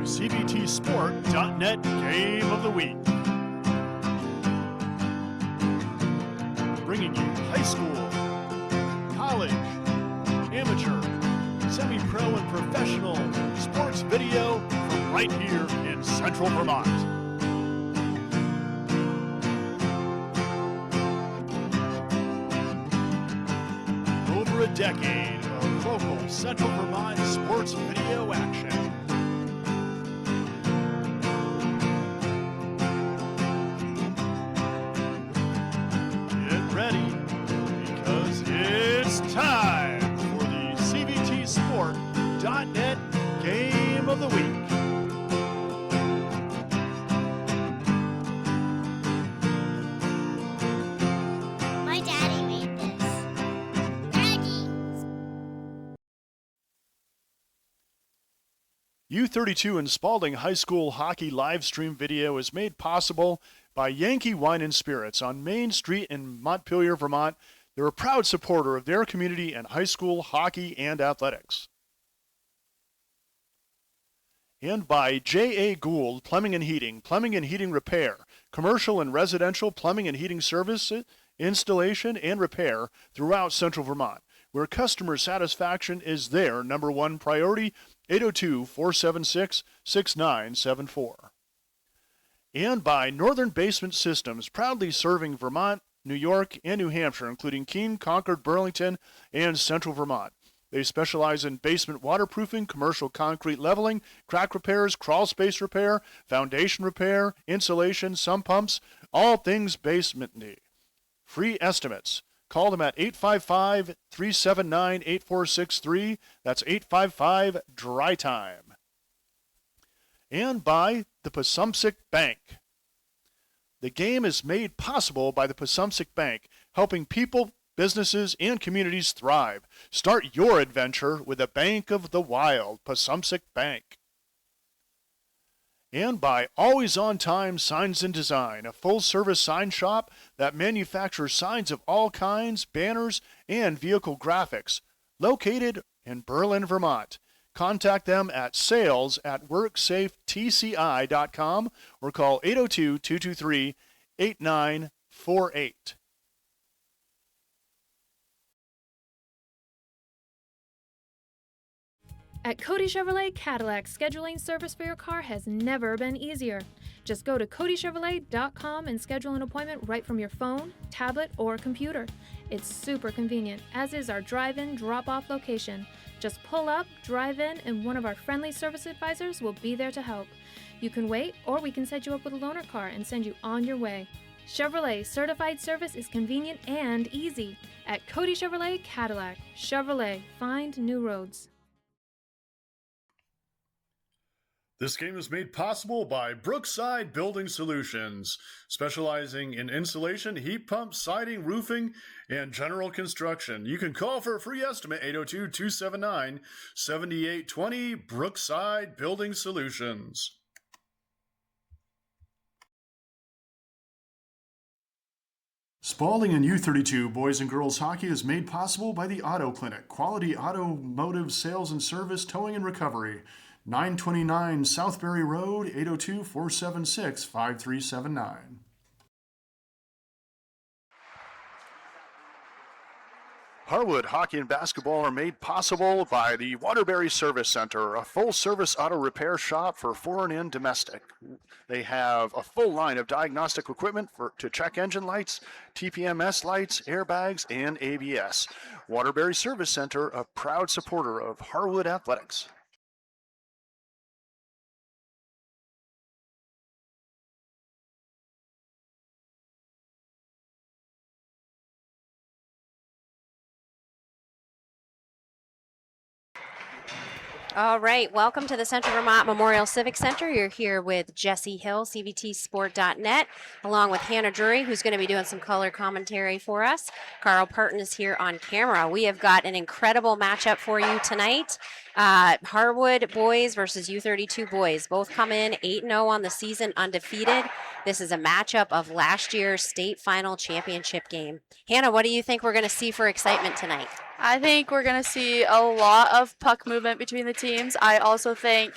CBTsport.net Game of the Week. Bringing you high school, college, amateur, semi-pro, and professional sports video from right here in Central Vermont. Over a decade of local Central Vermont sports video action. Get ready, because it's time for the CBTsport.net Game of the Week. My daddy made this. Daddy! U32 and Spalding High School hockey live stream video is made possible by Yankee Wine and Spirits on Main Street in Montpelier, Vermont. They're a proud supporter of their community and high school hockey and athletics. And by J.A. Gould Plumbing and Heating Repair, commercial and residential plumbing and heating service, installation, and repair throughout Central Vermont, where customer satisfaction is their number one priority. 802-476-6974. And by Northern Basement Systems, proudly serving Vermont, New York, and New Hampshire, including Keene, Concord, Burlington, and Central Vermont. They specialize in basement waterproofing, commercial concrete leveling, crack repairs, crawl space repair, foundation repair, insulation, sump pumps, all things basement need. Free estimates. Call them at 855-379-8463. That's 855-DRY-TIME. And by the Passumpsic Bank. The game is made possible by the Passumpsic Bank, helping people, businesses, and communities thrive. Start your adventure with a Bank of the Wild, Passumpsic Bank. And by Always On Time Signs and Design, a full-service sign shop that manufactures signs of all kinds, banners, and vehicle graphics, located in Berlin, Vermont. Contact them at sales@worksafetci.com or call 802-223-8948. At Cody Chevrolet Cadillac, scheduling service for your car has never been easier. Just go to codychevrolet.com and schedule an appointment right from your phone, tablet, or computer. It's super convenient, as is our drive-in, drop-off location. Just pull up, drive in, and one of our friendly service advisors will be there to help. You can wait, or we can set you up with a loaner car and send you on your way. Chevrolet certified service is convenient and easy. At Cody Chevrolet Cadillac. Chevrolet, find new roads. This game is made possible by Brookside Building Solutions, specializing in insulation, heat pumps, siding, roofing, and general construction. You can call for a free estimate, 802-279-7820, Brookside Building Solutions. Spalding and U32 boys and girls hockey is made possible by the Auto Clinic, quality automotive sales and service, towing and recovery. 929 Southbury Road, 802-476-5379. Harwood hockey and basketball are made possible by the Waterbury Service Center, a full-service auto repair shop for foreign and domestic. They have a full line of diagnostic equipment to check engine lights, TPMS lights, airbags, and ABS. Waterbury Service Center, a proud supporter of Harwood athletics. All right, welcome to the Central Vermont Memorial Civic Center. You're here with Jesse Hill, CBTsport.net, along with Hannah Drury, who's going to be doing some color commentary for us. Carl Parton is here on camera. We have got an incredible matchup for you tonight. Harwood boys versus U32 boys. Both come in 8-0 on the season, undefeated. This is a matchup of last year's state final championship game. Hannah, what do you think we're going to see for excitement tonight? I think we're going to see a lot of puck movement between the teams. I also think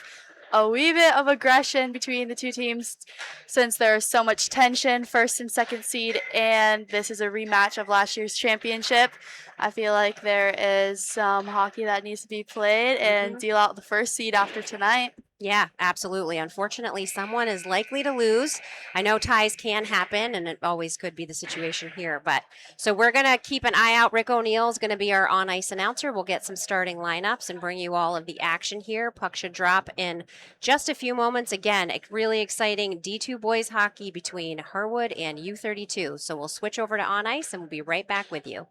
a wee bit of aggression between the two teams since there's so much tension, first and second seed, and this is a rematch of last year's championship. I feel like there is some hockey that needs to be played and deal out the first seed after tonight. Yeah, absolutely. Unfortunately, someone is likely to lose. I know ties can happen, and it always could be the situation here. But so we're going to keep an eye out. Rick O'Neill is going to be our on ice announcer. We'll get some starting lineups and bring you all of the action here. Puck should drop in just a few moments. Again, really exciting D2 boys hockey between Harwood and U32. So we'll switch over to on ice, and we'll be right back with you.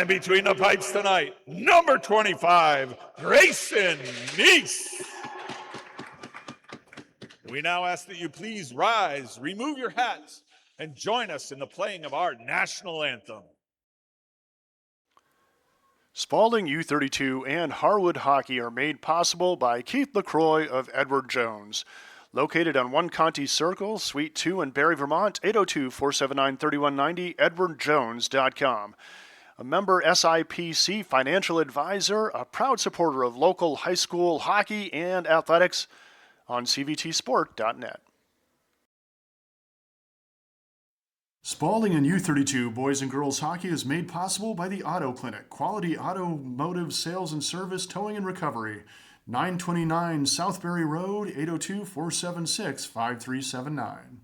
And between the pipes tonight, number 25, Grayson Neese. We now ask that you please rise, remove your hats, and join us in the playing of our national anthem. Spalding U32 and Harwood Hockey are made possible by Keith LaCroix of Edward Jones. Located on One Conti Circle, Suite 2 in Barre, Vermont, 802-479-3190, edwardjones.com. A member SIPC financial advisor, a proud supporter of local high school hockey and athletics on cvtsport.net. Spalding and U32 boys and girls hockey is made possible by the Auto Clinic, quality automotive sales and service, towing and recovery. 929 Southbury Road, 802-476-5379.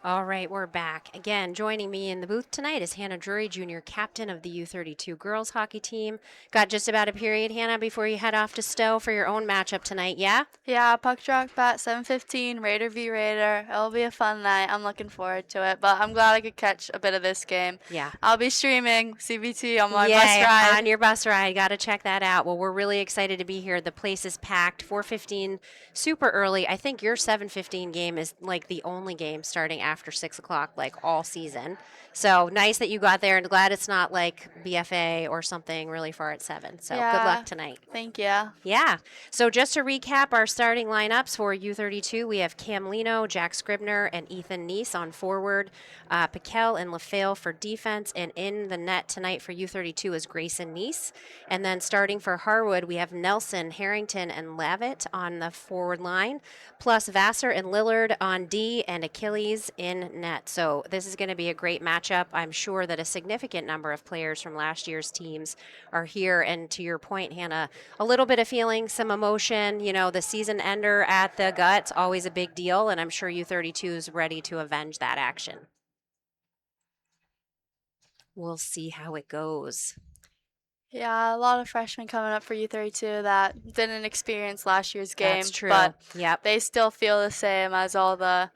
All right, we're back. Again, joining me in the booth tonight is Hannah Drury, junior captain of the U32 girls hockey team. Got just about a period, Hannah, before you head off to Stowe for your own matchup tonight, yeah? Yeah, puck drop at 7:15, Raider v. Raider. It'll be a fun night. I'm looking forward to it, but I'm glad I could catch a bit of this game. Yeah. I'll be streaming CBT on my bus Yeah, ride. on your bus ride. Got to check that out. Well, we're really excited to be here. The place is packed. 4:15, super early. I think your 7:15 game is like the only game starting after 6 o'clock, like all season. So nice that you got there, and glad it's not like BFA or something really far at 7. So good Yeah. luck tonight. Thank you. Yeah. So just to recap our starting lineups for U32, we have Cam Lino, Jack Scribner, and Ethan Neese on forward, Piquel and LaFale for defense, and in the net tonight for U32 is Grayson Neese. And then starting for Harwood, we have Nelson, Harrington, and Lavitt on the forward line, plus Vassar and Lillard on D and Achilles in net. So this is going to be a great matchup. I'm sure that a significant number of players from last year's teams are here. And to your point, Hannah, a little bit of feeling, some emotion. You know, the season ender at the gut's always a big deal, and I'm sure U32 is ready to avenge that action. We'll see how it goes. Yeah, a lot of freshmen coming up for U32 that didn't experience last year's game. That's true. But Yep. they still feel the same as all the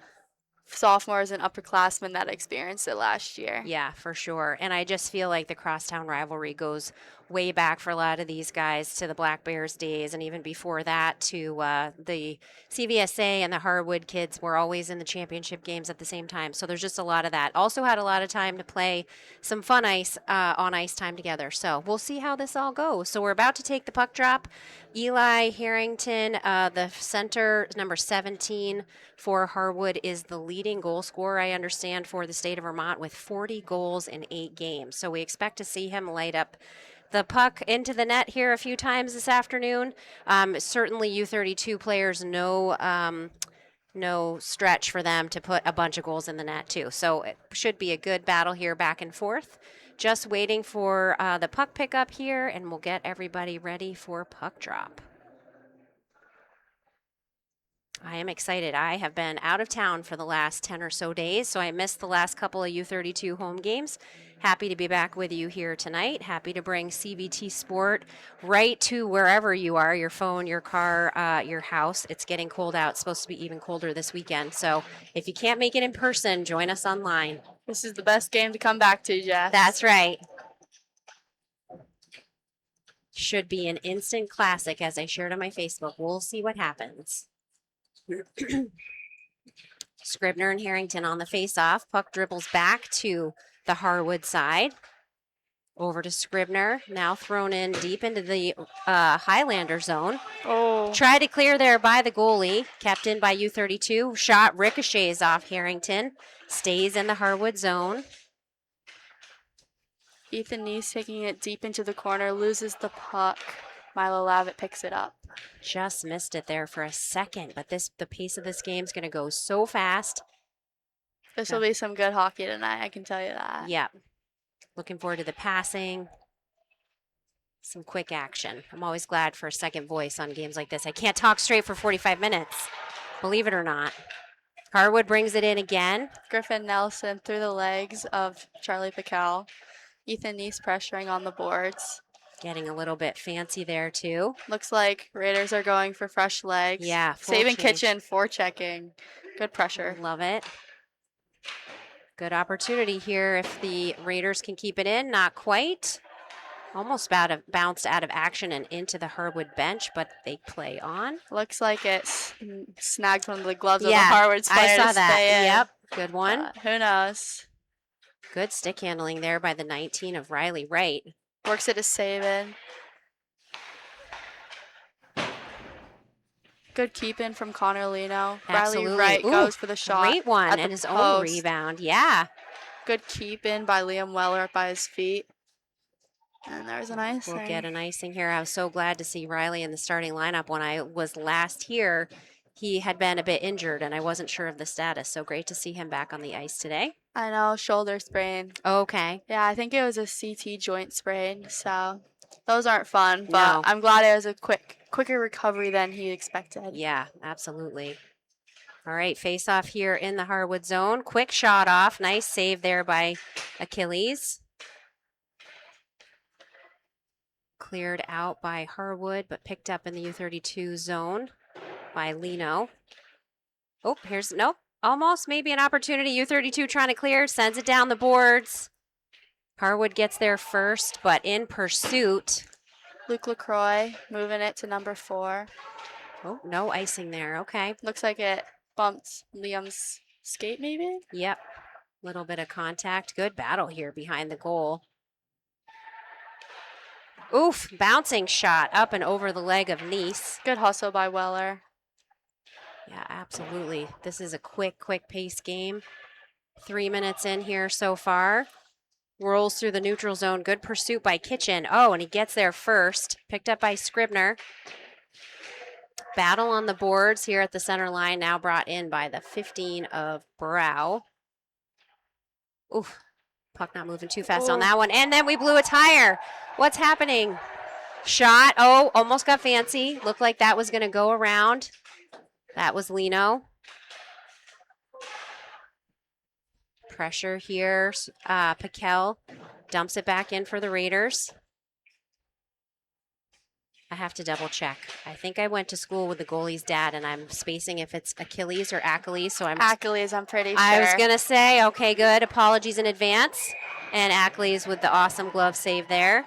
sophomores and upperclassmen that experienced it last year. Yeah, for sure. And I just feel like the crosstown rivalry goes way back for a lot of these guys to the Black Bears days, and even before that to the CVSA and the Harwood kids were always in the championship games at the same time. So there's just a lot of that. Also had a lot of time to play some fun ice on ice time together. So we'll see how this all goes. So we're about to take the puck drop. Eli Harrington, the center, number 17 for Harwood, is the leading goal scorer, I understand, for the state of Vermont with 40 goals in 8 games. So we expect to see him light up the puck into the net here a few times this afternoon. Certainly U32 players no stretch for them to put a bunch of goals in the net too. So it should be a good battle here back and forth. Just waiting for the puck pickup here, and we'll get everybody ready for puck drop. I am excited. I have been out of town for the last 10 or so days, so I missed the last couple of U32 home games. Happy to be back with you here tonight. Happy to bring CVT Sport right to wherever you are, your phone, your car, your house. It's getting cold out. It's supposed to be even colder this weekend. So if you can't make it in person, join us online. This is the best game to come back to, Jess. That's right. Should be an instant classic, as I shared on my Facebook. We'll see what happens. Scribner and Harrington on the face-off. Puck dribbles back to the Harwood side. Over to Scribner, now thrown in deep into the Highlander zone. Oh. Tried to clear there by the goalie, kept in by U32. Shot ricochets off Harrington, stays in the Harwood zone. Ethan Neese taking it deep into the corner, loses the puck. Milo Lavitt picks it up. Just missed it there for a second, but the pace of this game is going to go so fast. This will be some good hockey tonight, I can tell you that. Yeah. Looking forward to the passing. Some quick action. I'm always glad for a second voice on games like this. I can't talk straight for 45 minutes, believe it or not. Harwood brings it in again. Griffin Nelson through the legs of Charlie Piquel. Ethan Neese pressuring on the boards. Getting a little bit fancy there, too. Looks like Raiders are going for fresh legs. Yeah. Saving change. Kitchen, forechecking. Good pressure. Love it. Good opportunity here if the Raiders can keep it in. Not quite. Almost bounced out of action and into the Harwood bench, but they play on. Looks like it snagged one of the gloves of the Yeah, Harwood's player I saw to stay that. in. Yep. Good one. Who knows? Good stick handling there by the 19 of Riley Wright. Works it to save in. Good keep in from Connor Lino. Absolutely. Riley Wright Ooh, goes for the shot. Great one, at and the his own post. rebound. Yeah. Good keep in by Liam Weller up by his feet. And there's an icing. We'll get an icing here. I was so glad to see Riley in the starting lineup. When I was last here, he had been a bit injured, and I wasn't sure of the status. So great to see him back on the ice today. I know, shoulder sprain. Okay. Yeah, I think it was a CT joint sprain, so those aren't fun. But No. I'm glad it was a quicker recovery than he expected. Yeah, absolutely. All right, face off here in the Harwood zone. Quick shot off. Nice save there by Achilles. Cleared out by Harwood, but picked up in the U32 zone by Lino. Oh, here's, nope, almost maybe an opportunity. U32 trying to clear, sends it down the boards. Harwood gets there first, but in pursuit. Luke LaCroix moving it to number 4. Oh, no icing there. Okay. Looks like it bumped Liam's skate, maybe? Yep. Little bit of contact. Good battle here behind the goal. Oof, bouncing shot up and over the leg of Nice. Good hustle by Weller. Yeah, absolutely. This is a quick pace game. 3 minutes in here so far. Rolls through the neutral zone. Good pursuit by Kitchen. Oh, and he gets there first. Picked up by Scribner. Battle on the boards here at the center line, now brought in by the 15 of Brow. Oof, puck not moving too fast on that one. And then we blew a tire. What's happening? Shot, oh, almost got fancy. Looked like that was gonna go around. That was Lino. Pressure here, Piquel dumps it back in for the Raiders. I have to double check. I think I went to school with the goalie's dad, and I'm spacing if it's Achilles or Achilles. So Achilles, I'm pretty sure. I was gonna say, okay, good. Apologies in advance. And Achilles with the awesome glove save there.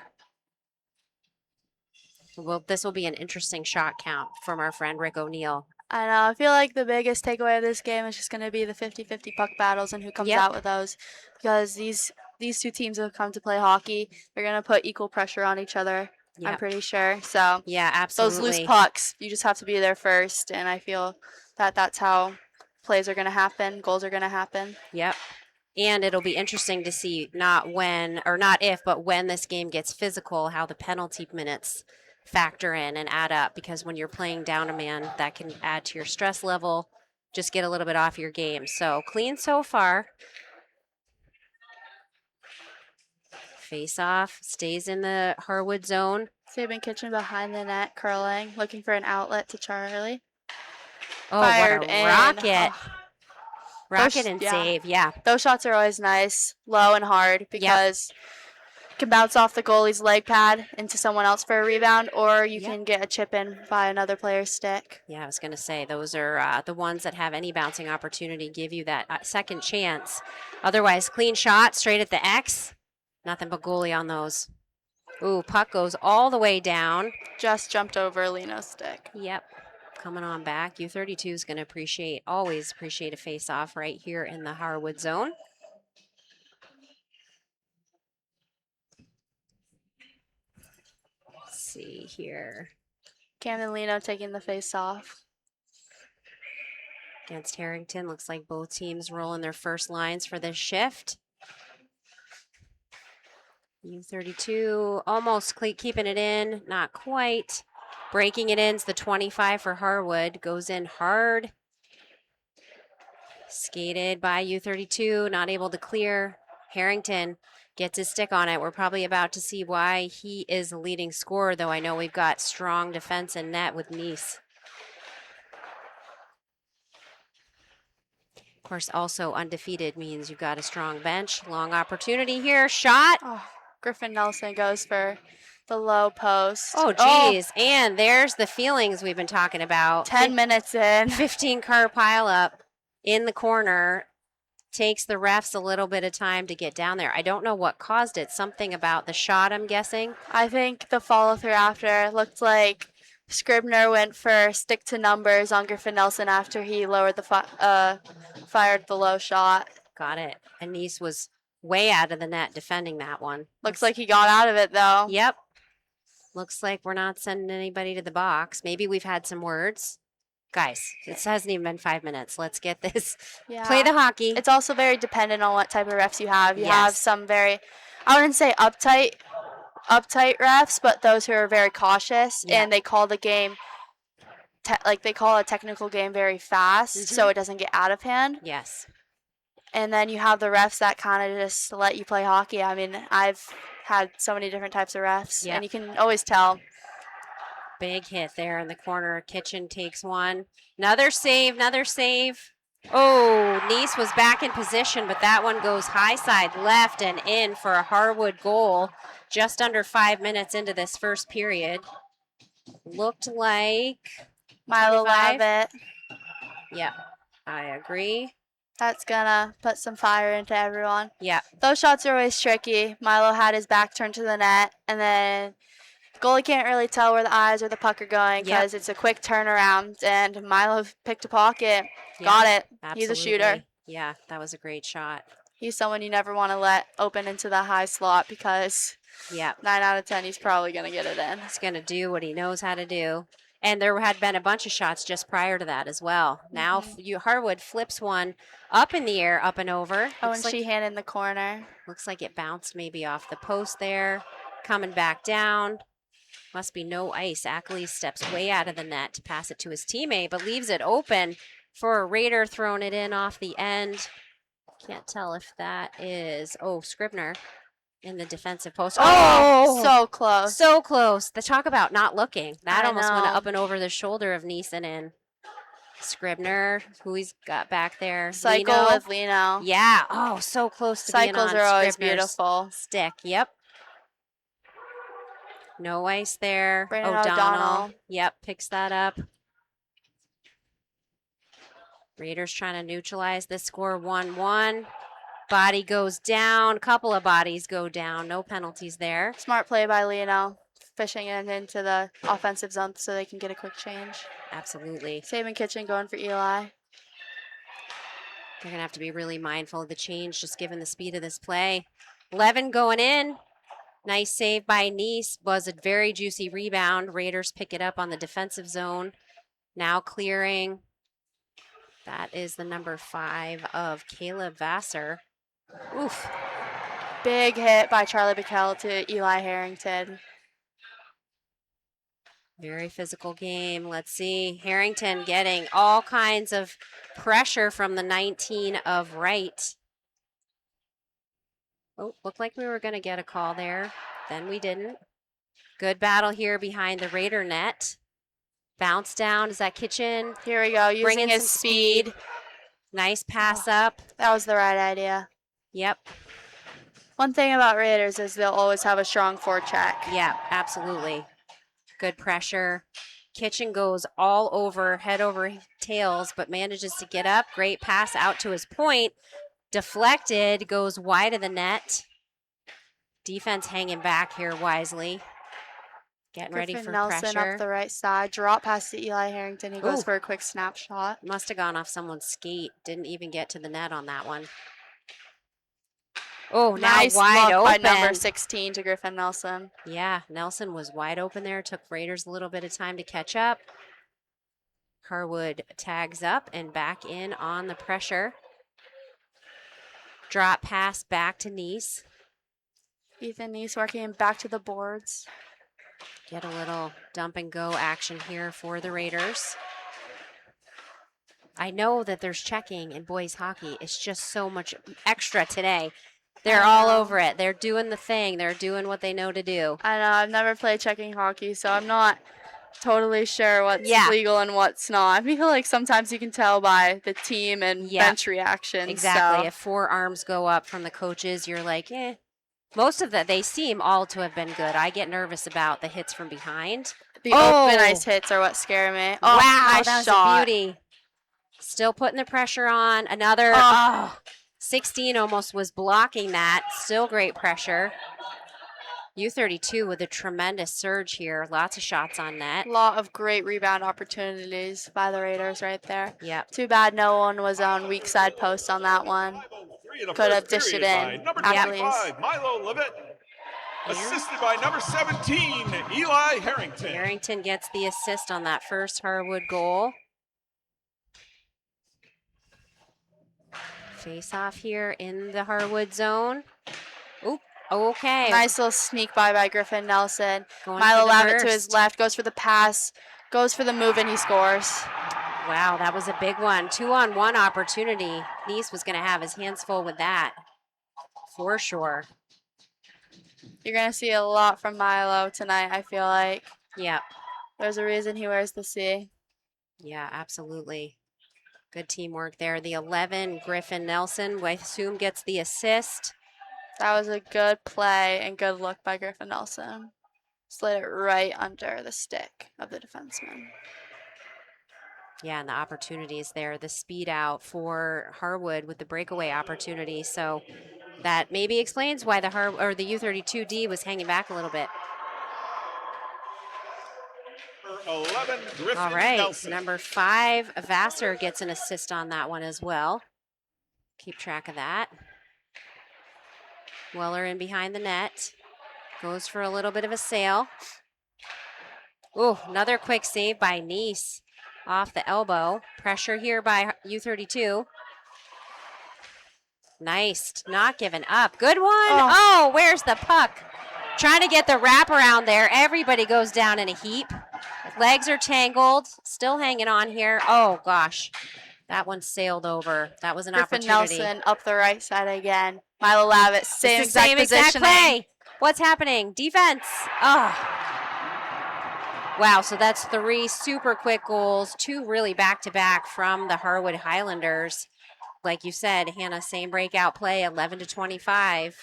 Well, this will be an interesting shot count from our friend Rick O'Neill. I know. I feel like the biggest takeaway of this game is just going to be the 50-50 puck battles and who comes out with those. Because these two teams have come to play hockey. They're going to put equal pressure on each other, I'm pretty sure. So yeah, absolutely. Those loose pucks, you just have to be there first. And I feel that that's how plays are going to happen, goals are going to happen. Yep. And it'll be interesting to see not if, but when this game gets physical, how the penalty minutes factor in and add up, because when you're playing down a man, that can add to your stress level, just get a little bit off your game. So clean so far. Face off, stays in the Harwood zone. Sabin Kitchen behind the net, curling, looking for an outlet to Charlie. Oh, Fired what a rocket. Rocket and save, yeah. Those shots are always nice, low and hard, because can bounce off the goalie's leg pad into someone else for a rebound, or you can get a chip in by another player's stick. Yeah, I was going to say, those are the ones that have any bouncing opportunity, give you that second chance. Otherwise, clean shot straight at the X. Nothing but goalie on those. Ooh, puck goes all the way down. Just jumped over Lino's stick. Yep, coming on back. U32 is going to always appreciate a face-off right here in the Harwood zone. See here. Camden Lino taking the face off. Against Harrington, looks like both teams rolling their first lines for this shift. U32 almost keeping it in, not quite. Breaking it in is the 25 for Harwood. Goes in hard. Skated by U32, not able to clear. Harrington gets his stick on it. We're probably about to see why he is the leading scorer, though I know we've got strong defense and net with Nice. Of course, also undefeated means you've got a strong bench. Long opportunity here. Shot. Oh, Griffin Nelson goes for the low post. Oh, geez. Oh. And there's the feelings we've been talking about. 10 minutes in. 15-car pileup in the corner. Takes the refs a little bit of time to get down there. I don't know what caused it. Something about the shot, I'm guessing. I think the follow-through after looked like Scribner went for stick to numbers on Griffin Nelson after he lowered the fired the low shot. Got it. And Nice was way out of the net defending that one. Looks like he got out of it, though. Yep. Looks like we're not sending anybody to the box. Maybe we've had some words. Guys, it hasn't even been 5 minutes. Let's get this. Yeah. Play the hockey. It's also very dependent on what type of refs you have. You have some very, I wouldn't say uptight refs, but those who are very cautious and they call the game, they call a technical game very fast, so it doesn't get out of hand. Yes. And then you have the refs that kind of just let you play hockey. I mean, I've had so many different types of refs, and you can always tell. Big hit there in the corner. Kitchen takes one. Another save. Oh, Nice was back in position, but that one goes high side left and in for a Harwood goal just under 5 minutes into this first period. Looked like Milo 25. Lavitt. Yep, I agree. That's gonna put some fire into everyone. Yep. Those shots are always tricky. Milo had his back turned to the net, and then the goalie can't really tell where the eyes or the puck are going because it's a quick turnaround. And Milo picked a pocket, got it. Absolutely. He's a shooter. Yeah, that was a great shot. He's someone you never want to let open into the high slot because Yep. 9 out of 10, he's probably going to get it in. He's going to do what he knows how to do. And there had been a bunch of shots just prior to that as well. Now Harwood flips one up in the air, up and over. Oh, and Sheehan in the corner. Looks like it bounced maybe off the post there. Coming back down. Must be no ice. Ackley steps way out of the net to pass it to his teammate, but leaves it open for a Raider throwing it in off the end. Can't tell if that is, Scribner in the defensive post. Oh, so close. So close. The talk about not looking. That I almost went know. up and over the shoulder of Neeson and Scribner, who he's got back there. Cycle Lino. with Lino. Yeah. Oh, so close to Cycles being on are always Scribner's beautiful. stick. Yep. No ice there. Brandon O'Donnell. O'Donnell. Yep, picks that up. Raiders trying to neutralize this score 1-1. Body goes down. Couple of bodies go down. No penalties there. Smart play by Lino, fishing it into the offensive zone so they can get a quick change. Absolutely. Saban Kitchen going for Eli. They're going to have to be really mindful of the change, just given the speed of this play. Levin going in. Nice save by Nice. Was a very juicy rebound. Raiders pick it up on the defensive zone. Now clearing. That is the number 5 of Caleb Vassar. Oof. Big hit by Charlie Bickel to Eli Harrington. Very physical game. Let's see. Harrington getting all kinds of pressure from the 19 of Wright. Oh, looked like we were going to get a call there. Then we didn't. Good battle here behind the Raider net. Bounce down. Is that Kitchen? Here we go, using Bringing his some speed. Nice pass up. That was the right idea. Yep. One thing about Raiders is they'll always have a strong forecheck. Yeah, absolutely. Good pressure. Kitchen goes all over, head over tails, but manages to get up. Great pass out to his point. Deflected, goes wide of the net. Defense hanging back here wisely. Getting ready for Nelson pressure. up the right side. Drop pass to Eli Harrington. He goes for a quick snapshot. Must have gone off someone's skate. Didn't even get to the net on that one. Oh, now Nice wide look open. by number 16 to Griffin Nelson. Yeah, Nelson was wide open there. Took Raiders a little bit of time to catch up. Harwood tags up and back in on the pressure. Drop pass back to Nice. Ethan Nice working back to the boards. Get a little dump and go action here for the Raiders. I know that there's checking in boys hockey. It's just so much extra today. They're all over it. They're doing the thing. They're doing what they know to do. I know. I've never played checking hockey, so I'm not totally sure what's legal and what's not. I feel like sometimes you can tell by the team and bench reactions. Exactly. So. If 4 arms go up from the coaches, you're like, eh. Most of they seem all to have been good. I get nervous about the hits from behind. The open ice hits are what scare me. Oh, wow, nice that was shot. a beauty. Still putting the pressure on. Another, 16 almost was blocking that. Still great pressure. U32 with a tremendous surge here. Lots of shots on net. A lot of great rebound opportunities by the Raiders right there. Yep. Too bad no one was on weak side post on that one. Could have dished it in. Number at 25, least. Milo Levitt. Assisted by number 17, Eli Harrington. Harrington gets the assist on that first Harwood goal. Face off here in the Harwood zone. Oop, okay. Nice little sneak by Griffin Nelson. Going Milo for the Lavitt to burst. his left, goes for the pass, goes for the move, and he scores. Wow, that was a big one. 2-on-1 opportunity. Nice was going to have his hands full with that, for sure. You're going to see a lot from Milo tonight, I feel like. Yeah. There's a reason he wears the C. Yeah, absolutely. Good teamwork there. The 11, Griffin Nelson, I assume gets the assist. That was a good play and good look by Griffin Nelson. Slid it right under the stick of the defenseman. Yeah, and the opportunities there, the speed out for Harwood with the breakaway opportunity. So that maybe explains why the U32D was hanging back a little bit. Number 11, Griffin All right, Nelson. number 5, Vassar gets an assist on that one as well. Keep track of that. Weller in behind the net. Goes for a little bit of a sail. Ooh, another quick save by Nice off the elbow. Pressure here by U32. Nice, not giving up. Good one. Oh, where's the puck? Trying to get the wraparound there. Everybody goes down in a heap. Legs are tangled. Still hanging on here. Oh, gosh. That one sailed over. That was an Griffin opportunity. Nelson up the right side again. Milo Lavitt, same exact positioning. Play. What's happening? Defense. Oh. Wow, so that's 3 super quick goals, 2 really back-to-back from the Harwood Highlanders. Like you said, Hannah, same breakout play, 11-25.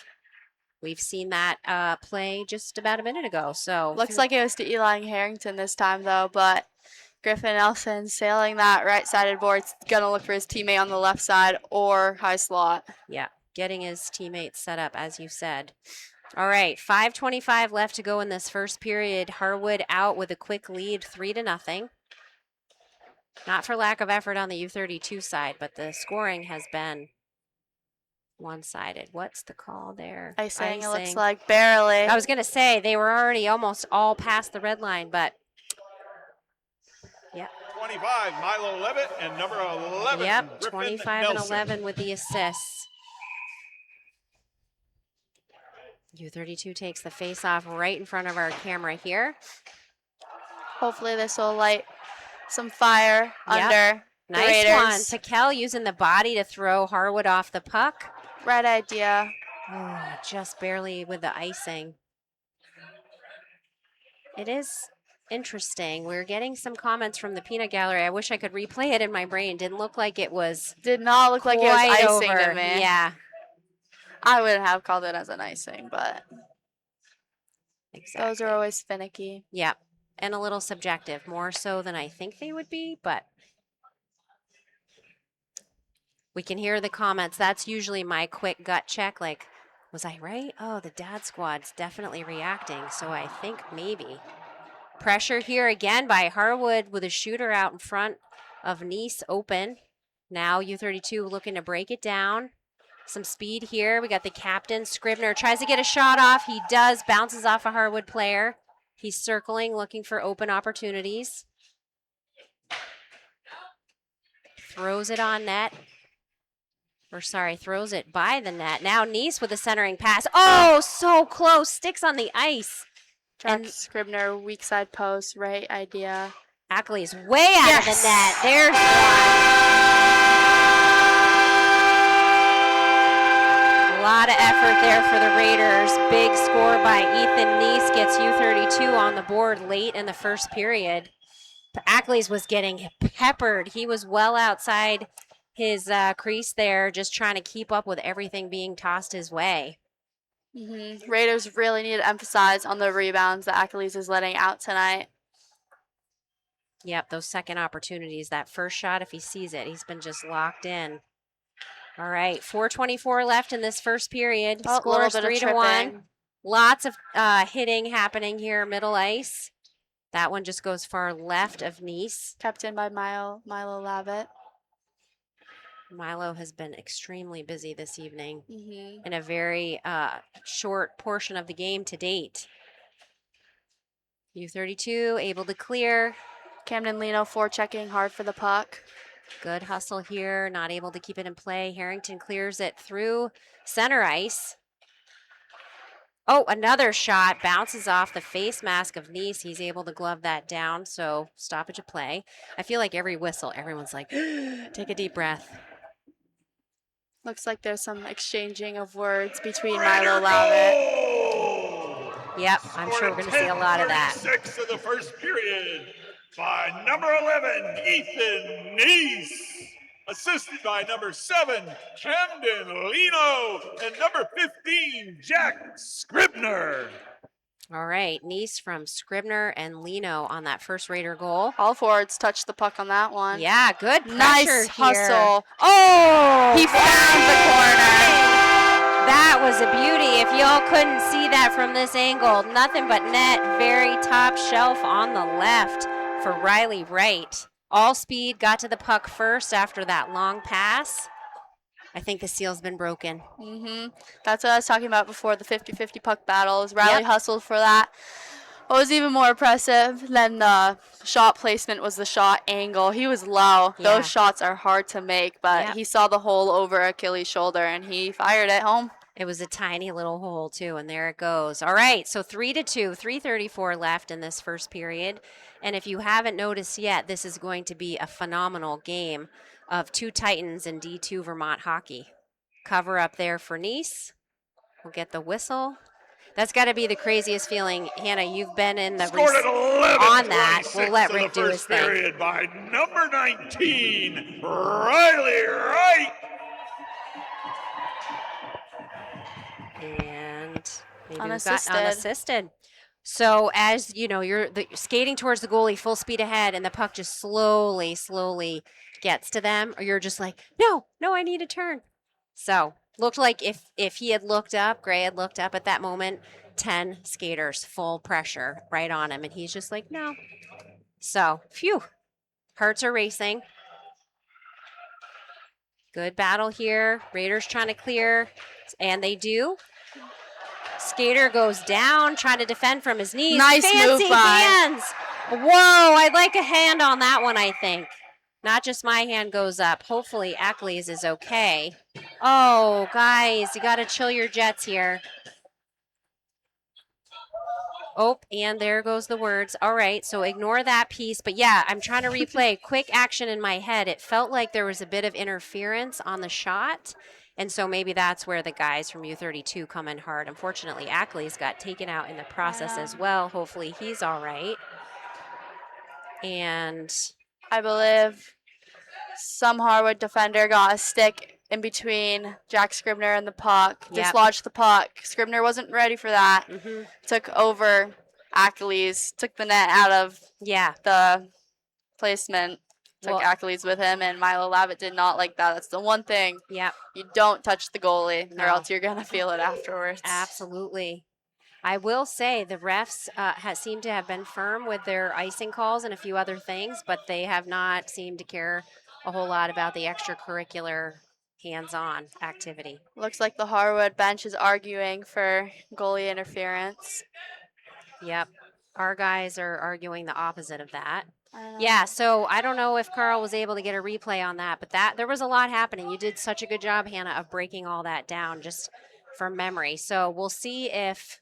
We've seen that play just about a minute ago. So looks like it was to Eli Harrington this time, though, but Griffin Nelson sailing that right-sided board. Going to look for his teammate on the left side or high slot. Yeah, getting his teammates set up, as you said. All right, 5:25 left to go in this first period. Harwood out with a quick lead, 3-0. Not for lack of effort on the U32 side, but the scoring has been one-sided. What's the call there? Icing, it looks like, barely. I was going to say, they were already almost all past the red line, but yeah. 25, Milo Levitt, and number 11, Yep, Griffin 25 Nelson. and 11 with the assists. U32 takes the face-off right in front of our camera here. Hopefully this will light some fire under the Nice Raiders. one. Paquel using the body to throw Harwood off the puck. Right idea. Oh, just barely with the icing. It is interesting. We're getting some comments from the peanut gallery. I wish I could replay it in my brain. Didn't look like it was. Did not look like it was icing over. to me. Yeah. I wouldn't have called it as an icing, but exactly. Those are always finicky. Yeah, and a little subjective, more so than I think they would be, but we can hear the comments. That's usually my quick gut check, like, was I right? Oh, the dad squad's definitely reacting, so I think maybe. Pressure here again by Harwood with a shooter out in front of Nice open. Now U32 looking to break it down. Some speed here. We got the captain, Scribner, tries to get a shot off. He does, bounces off a Harwood player. He's circling, looking for open opportunities. Throws it on net. Or sorry, throws it by the net. Now Nice with a centering pass. Oh, so close. Sticks on the ice. Jack Scribner, weak side post, right idea. Ackley's way out of the net. There's one. A lot of effort there for the Raiders. Big score by Ethan Nice gets U32 on the board late in the first period. Ackley's was getting peppered. He was well outside his crease there, just trying to keep up with everything being tossed his way. Raiders really need to emphasize on the rebounds that Achilles is letting out tonight. Yep, those second opportunities. That first shot, if he sees it, he's been just locked in. All right, 4:24 left in this first period. Score is 3-1. Lots of hitting happening here, middle ice. That one just goes far left of Nice. Kept in by Milo Lavitt. Milo has been extremely busy this evening in a very short portion of the game to date. U32 able to clear. Camden Leno forechecking hard for the puck. Good hustle here, not able to keep it in play. Harrington clears it through center ice. Oh, another shot, bounces off the face mask of Nice. He's able to glove that down, so stoppage of play. I feel like every whistle, everyone's like, take a deep breath. Looks like there's some exchanging of words between Milo Lavitt. Yep, I'm sure we're going to see a lot of that. 6 of the first period by number 11, Ethan Nice. assisted by number 7, Camden Lino, and number 15, Jack Scribner. All right, Nice from Scribner and Lino on that first Raider goal. All forwards touched the puck on that one. Yeah, good pressure Nice here. hustle. Oh, He found the corner. that was a beauty. If y'all couldn't see that from this angle, nothing but net, very top shelf on the left for Riley Wright. All speed, got to the puck first after that long pass. I think the seal's been broken. That's what I was talking about before, the 50-50 puck battles. Riley Yep. hustled for that. What was even more impressive than the shot placement was the shot angle. He was low. Yeah. Those shots are hard to make, but Yep. he saw the hole over Achilles' shoulder, and he fired it home. It was a tiny little hole, too, and there it goes. All right, so 3-2, 3:34 left in this first period. And if you haven't noticed yet, this is going to be a phenomenal game of two Titans in D2 Vermont hockey. Cover up there for Nice. We'll get the whistle. That's got to be the craziest feeling. Hannah, you've been in the Scored at 11 on that. We'll let in the Rick do his first thing. period by number 19, Riley Wright. And maybe Unassisted. we've got unassisted. So as you know, you're skating towards the goalie full speed ahead, and the puck just slowly gets to them, or you're just like, no, I need a turn. So looked like if he had looked up, Gray had looked up at that moment, 10 skaters, full pressure right on him, and he's just like, no. So, phew, hearts are racing. Good battle here. Raiders trying to clear, and they do. Skater goes down, trying to defend from his knees. Nice Fancy move by. hands. Whoa, I'd like a hand on that one, I think. Not just my hand goes up. Hopefully Ackley's is okay. Oh, guys, you got to chill your jets here. Oh, and there goes the words. All right, so ignore that piece. But yeah, I'm trying to replay quick action in my head. It felt like there was a bit of interference on the shot. And so maybe that's where the guys from U32 come in hard. Unfortunately, Ackley's got taken out in the process as well. Hopefully he's all right. And I believe some Harwood defender got a stick in between Jack Scribner and the puck, Yep. dislodged the puck. Scribner wasn't ready for that. mhm, Took over Achilles, took the net out of yeah, the placement, took Well- Achilles with him, and Milo Lavitt did not like that. That's the one thing. yep. You don't touch the goalie, No. or else you're going to feel it afterwards. Absolutely. I will say the refs seem to have been firm with their icing calls and a few other things, but they have not seemed to care a whole lot about the extracurricular hands-on activity. Looks like the Harwood bench is arguing for goalie interference. Yep. Our guys are arguing the opposite of that. I don't know. Yeah, so I don't know if Carl was able to get a replay on that, but there was a lot happening. You did such a good job, Hannah, of breaking all that down just from memory. So we'll see if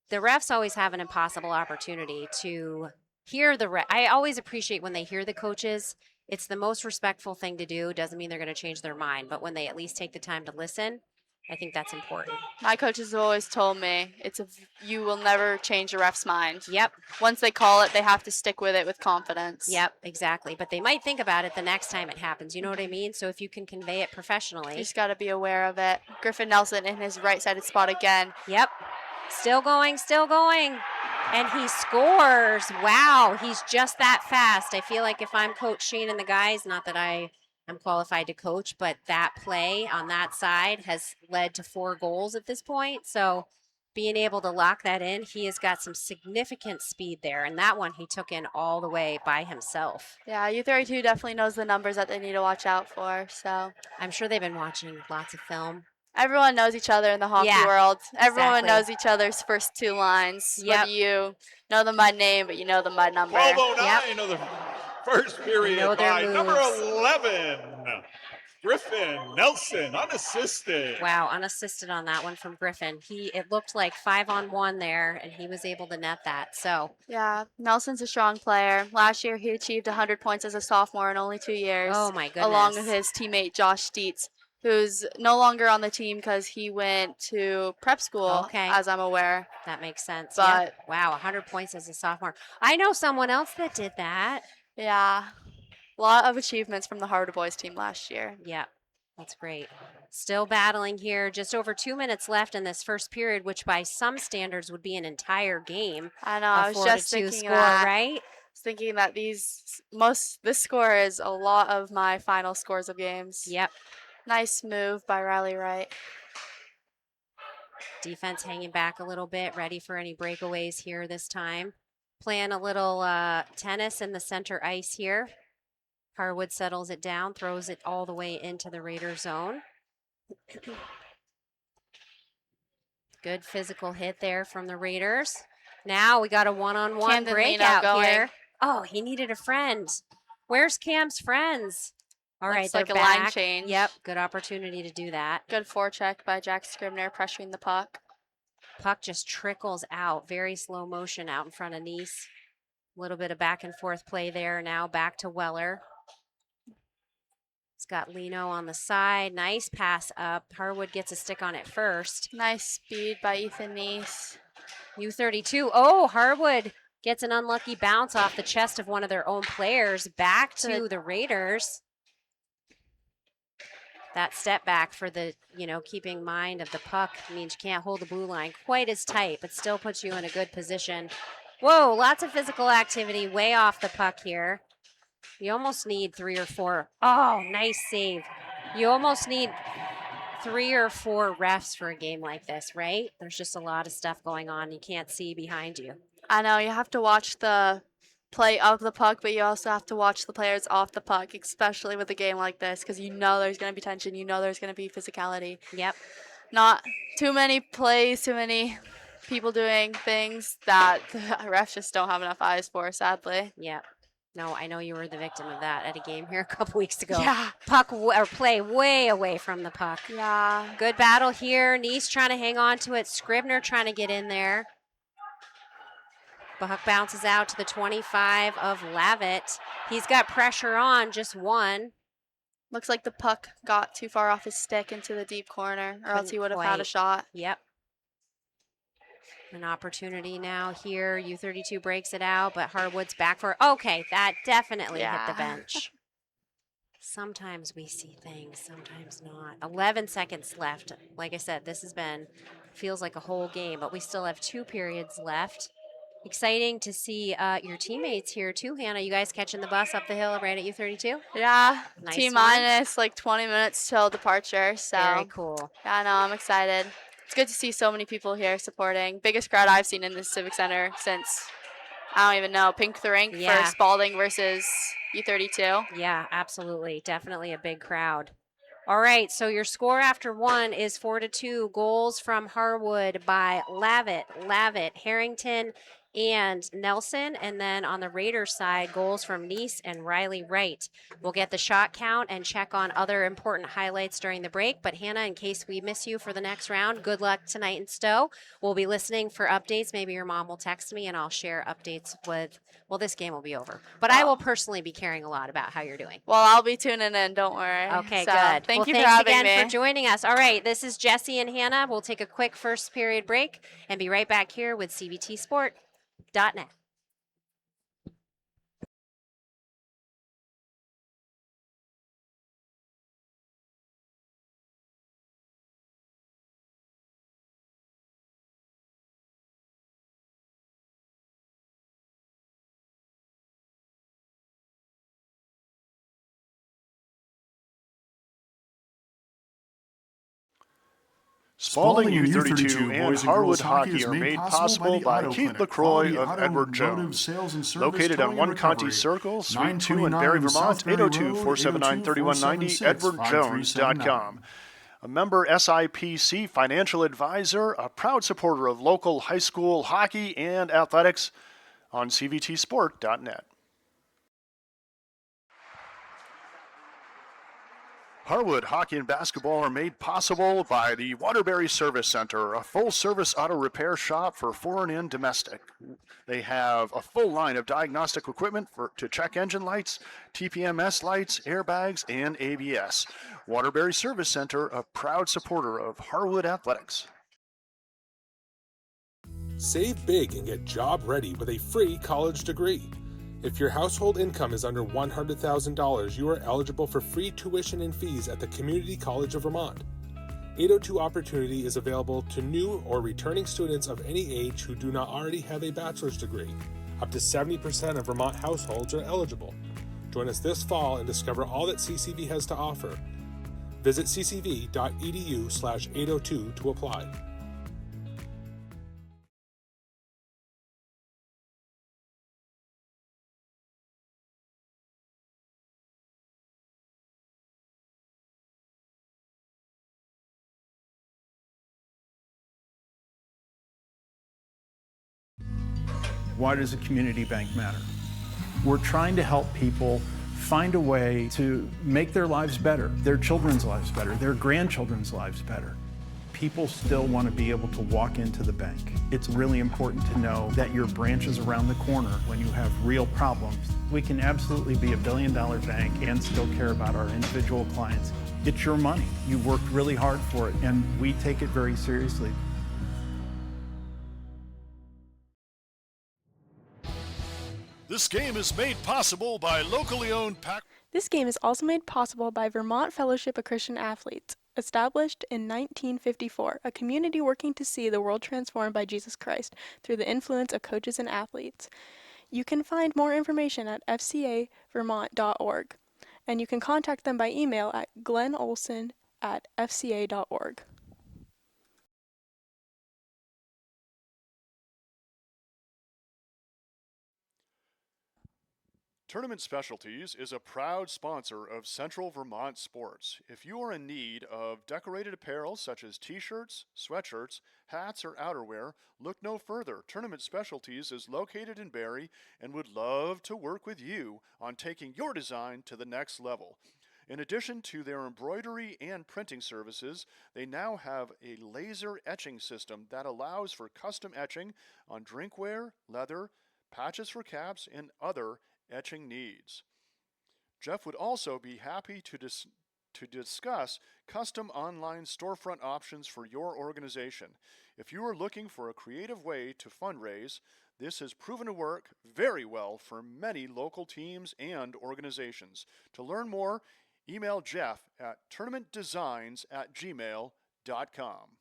the refs always have an impossible opportunity to hear I always appreciate when they hear the coaches. It's the most respectful thing to do. Doesn't mean they're going to change their mind, but when they at least take the time to listen, I think that's important. My coaches have always told me you will never change a ref's mind. Yep. Once they call it, they have to stick with it with confidence. Yep, exactly. But they might think about it the next time it happens. You know what I mean? So if you can convey it professionally. You just got to be aware of it. Griffin Nelson in his right-sided spot again. Yep. Still going. And he scores. Wow, he's just that fast. I feel like if I'm Coach Shane and the guys, not that I am qualified to coach, but that play on that side has led to 4 goals at this point. So being able to lock that in, he has got some significant speed there. And that one he took in all the way by himself. Yeah, U32 definitely knows the numbers that they need to watch out for. So I'm sure they've been watching lots of film. everyone knows each other in the hockey Yeah, world. Everyone exactly. knows each other's first 2 lines. Yep. Whether you know them by name, but you know them by number. 12:09 of the first period Know their by number moves. 11, Griffin Nelson, unassisted. Wow, unassisted on that one from Griffin. It looked like 5-on-1 there, and he was able to net that. So Yeah, Nelson's a strong player. Last year, he achieved 100 points as a sophomore in only 2 years. oh my goodness. Along with his teammate Josh Steets, who's no longer on the team because he went to prep school, Okay. as I'm aware. That makes sense. But- yeah. Wow, 100 points as a sophomore. I know someone else that did that. Yeah. lot of achievements from the Harwood boys team last year. Yep, that's great. Still battling here. Just over 2 minutes left in this first period, which by some standards would be an entire game. I know. A I was 4-2 just thinking score, that. right? I was thinking that this score is a lot of my final scores of games. Yep. Nice move by Riley Wright. Defense hanging back a little bit, ready for any breakaways here this time. Playing a little tennis in the center ice here. Harwood settles it down, throws it all the way into the Raider zone. Good physical hit there from the Raiders. Now we got a one-on-one Camden breakout Leno here. Oh, he needed a friend. Where's Cam's friends? All right, Looks they're like a back. line change. Yep, good opportunity to do that. Good forecheck by Jack Scribner pressuring the puck. Puck just trickles out, very slow motion out in front of Nice. A little bit of back and forth play there. Now back to Weller. It's got Leno on the side. Nice pass up. Harwood gets a stick on it first. Nice speed by Ethan Nice. U32. Oh, Harwood gets an unlucky bounce off the chest of one of their own players. Back to the Raiders. That step back for the, keeping mind of the puck means you can't hold the blue line quite as tight, but still puts you in a good position. Whoa, lots of physical activity way off the puck here. You almost need 3 or 4. Oh, nice save. You almost need 3 or 4 refs for a game like this, right? There's just a lot of stuff going on. You can't see behind you. I know, you have to watch the play of the puck, but you also have to watch the players off the puck, especially with a game like this, because you know there's going to be tension. You know there's going to be physicality. Yep. Not too many plays, too many people doing things that the refs just don't have enough eyes for, sadly. Yep. No, I know you were the victim of that at a game here a couple weeks ago. Yeah. Puck or play way away from the puck. Yeah. Good battle here. Nice trying to hang on to it. Scribner trying to get in there. Puck bounces out to the 25 of Lavitt. He's got pressure on, just one. Looks like the puck got too far off his stick into the deep corner, or else he would have had a shot. Yep. An opportunity now here. U32 breaks it out, but Harwood's back for. Okay, that definitely hit the bench. Sometimes we see things, sometimes not. 11 seconds left. Like I said, this feels like a whole game, but we still have 2 periods left. Exciting to see your teammates here too, Hannah. You guys catching the bus up the hill right at U32? Yeah, Nice T-minus like 20 minutes till departure. So very cool. Yeah, no, I'm excited. It's good to see so many people here supporting. Biggest crowd I've seen in the Civic Center since, I don't even know, Pink the Rink for Spalding versus U32. Yeah, absolutely. Definitely a big crowd. All right, so your score after 1 is 4-2. Goals from Harwood by Lavitt, Harrington, and Nelson. And then on the Raiders side, goals from Nice and Riley Wright. We'll get the shot count and check on other important highlights during the break. But Hannah, in case we miss you for the next round, good luck tonight in Stowe. We'll be listening for updates. Maybe your mom will text me and I'll share updates this game will be over. But I will personally be caring a lot about how you're doing. Well, I'll be tuning in, don't worry. Okay, so, good. Thank you for thanks having again me. for joining us. All right, this is Jesse and Hannah. We'll take a quick first period break and be right back here with CVTsport.net. Spalding U32 and Harwood Hockey are made possible by Keith LaCroix of Edward Jones. Located on One Conti Circle, Suite 2 in Barrie, Vermont, 802-479-3190, edwardjones.com. A member SIPC financial advisor, a proud supporter of local high school hockey and athletics on CVTsport.net. Harwood Hockey and Basketball are made possible by the Waterbury Service Center, a full-service auto repair shop for foreign and domestic. They have a full line of diagnostic equipment to check engine lights, TPMS lights, airbags, and ABS. Waterbury Service Center, a proud supporter of Harwood Athletics. Save big and get job ready with a free college degree. If your household income is under $100,000, you are eligible for free tuition and fees at the Community College of Vermont. 802 Opportunity is available to new or returning students of any age who do not already have a bachelor's degree. Up to 70% of Vermont households are eligible. Join us this fall and discover all that CCV has to offer. Visit ccv.edu/802 to apply. Why does a community bank matter? We're trying to help people find a way to make their lives better, their children's lives better, their grandchildren's lives better. People still want to be able to walk into the bank. It's really important to know that your branch is around the corner when you have real problems. We can absolutely be a billion-dollar bank and still care about our individual clients. It's your money. You've worked really hard for it, and we take it very seriously. This game is made possible by locally owned Pack. This game is also made possible by Vermont Fellowship of Christian Athletes, established in 1954, a community working to see the world transformed by Jesus Christ through the influence of coaches and athletes. You can find more information at fcavermont.org, and you can contact them by email at glennolson@fca.org. Tournament Specialties is a proud sponsor of Central Vermont sports. If you are in need of decorated apparel such as t-shirts, sweatshirts, hats, or outerwear, look no further. Tournament Specialties is located in Barrie and would love to work with you on taking your design to the next level. In addition to their embroidery and printing services, they now have a laser etching system that allows for custom etching on drinkware, leather, patches for caps, and other etching needs. Jeff would also be happy to discuss custom online storefront options for your organization. If you are looking for a creative way to fundraise, this has proven to work very well for many local teams and organizations. To learn more, email Jeff at tournamentdesigns@gmail.com.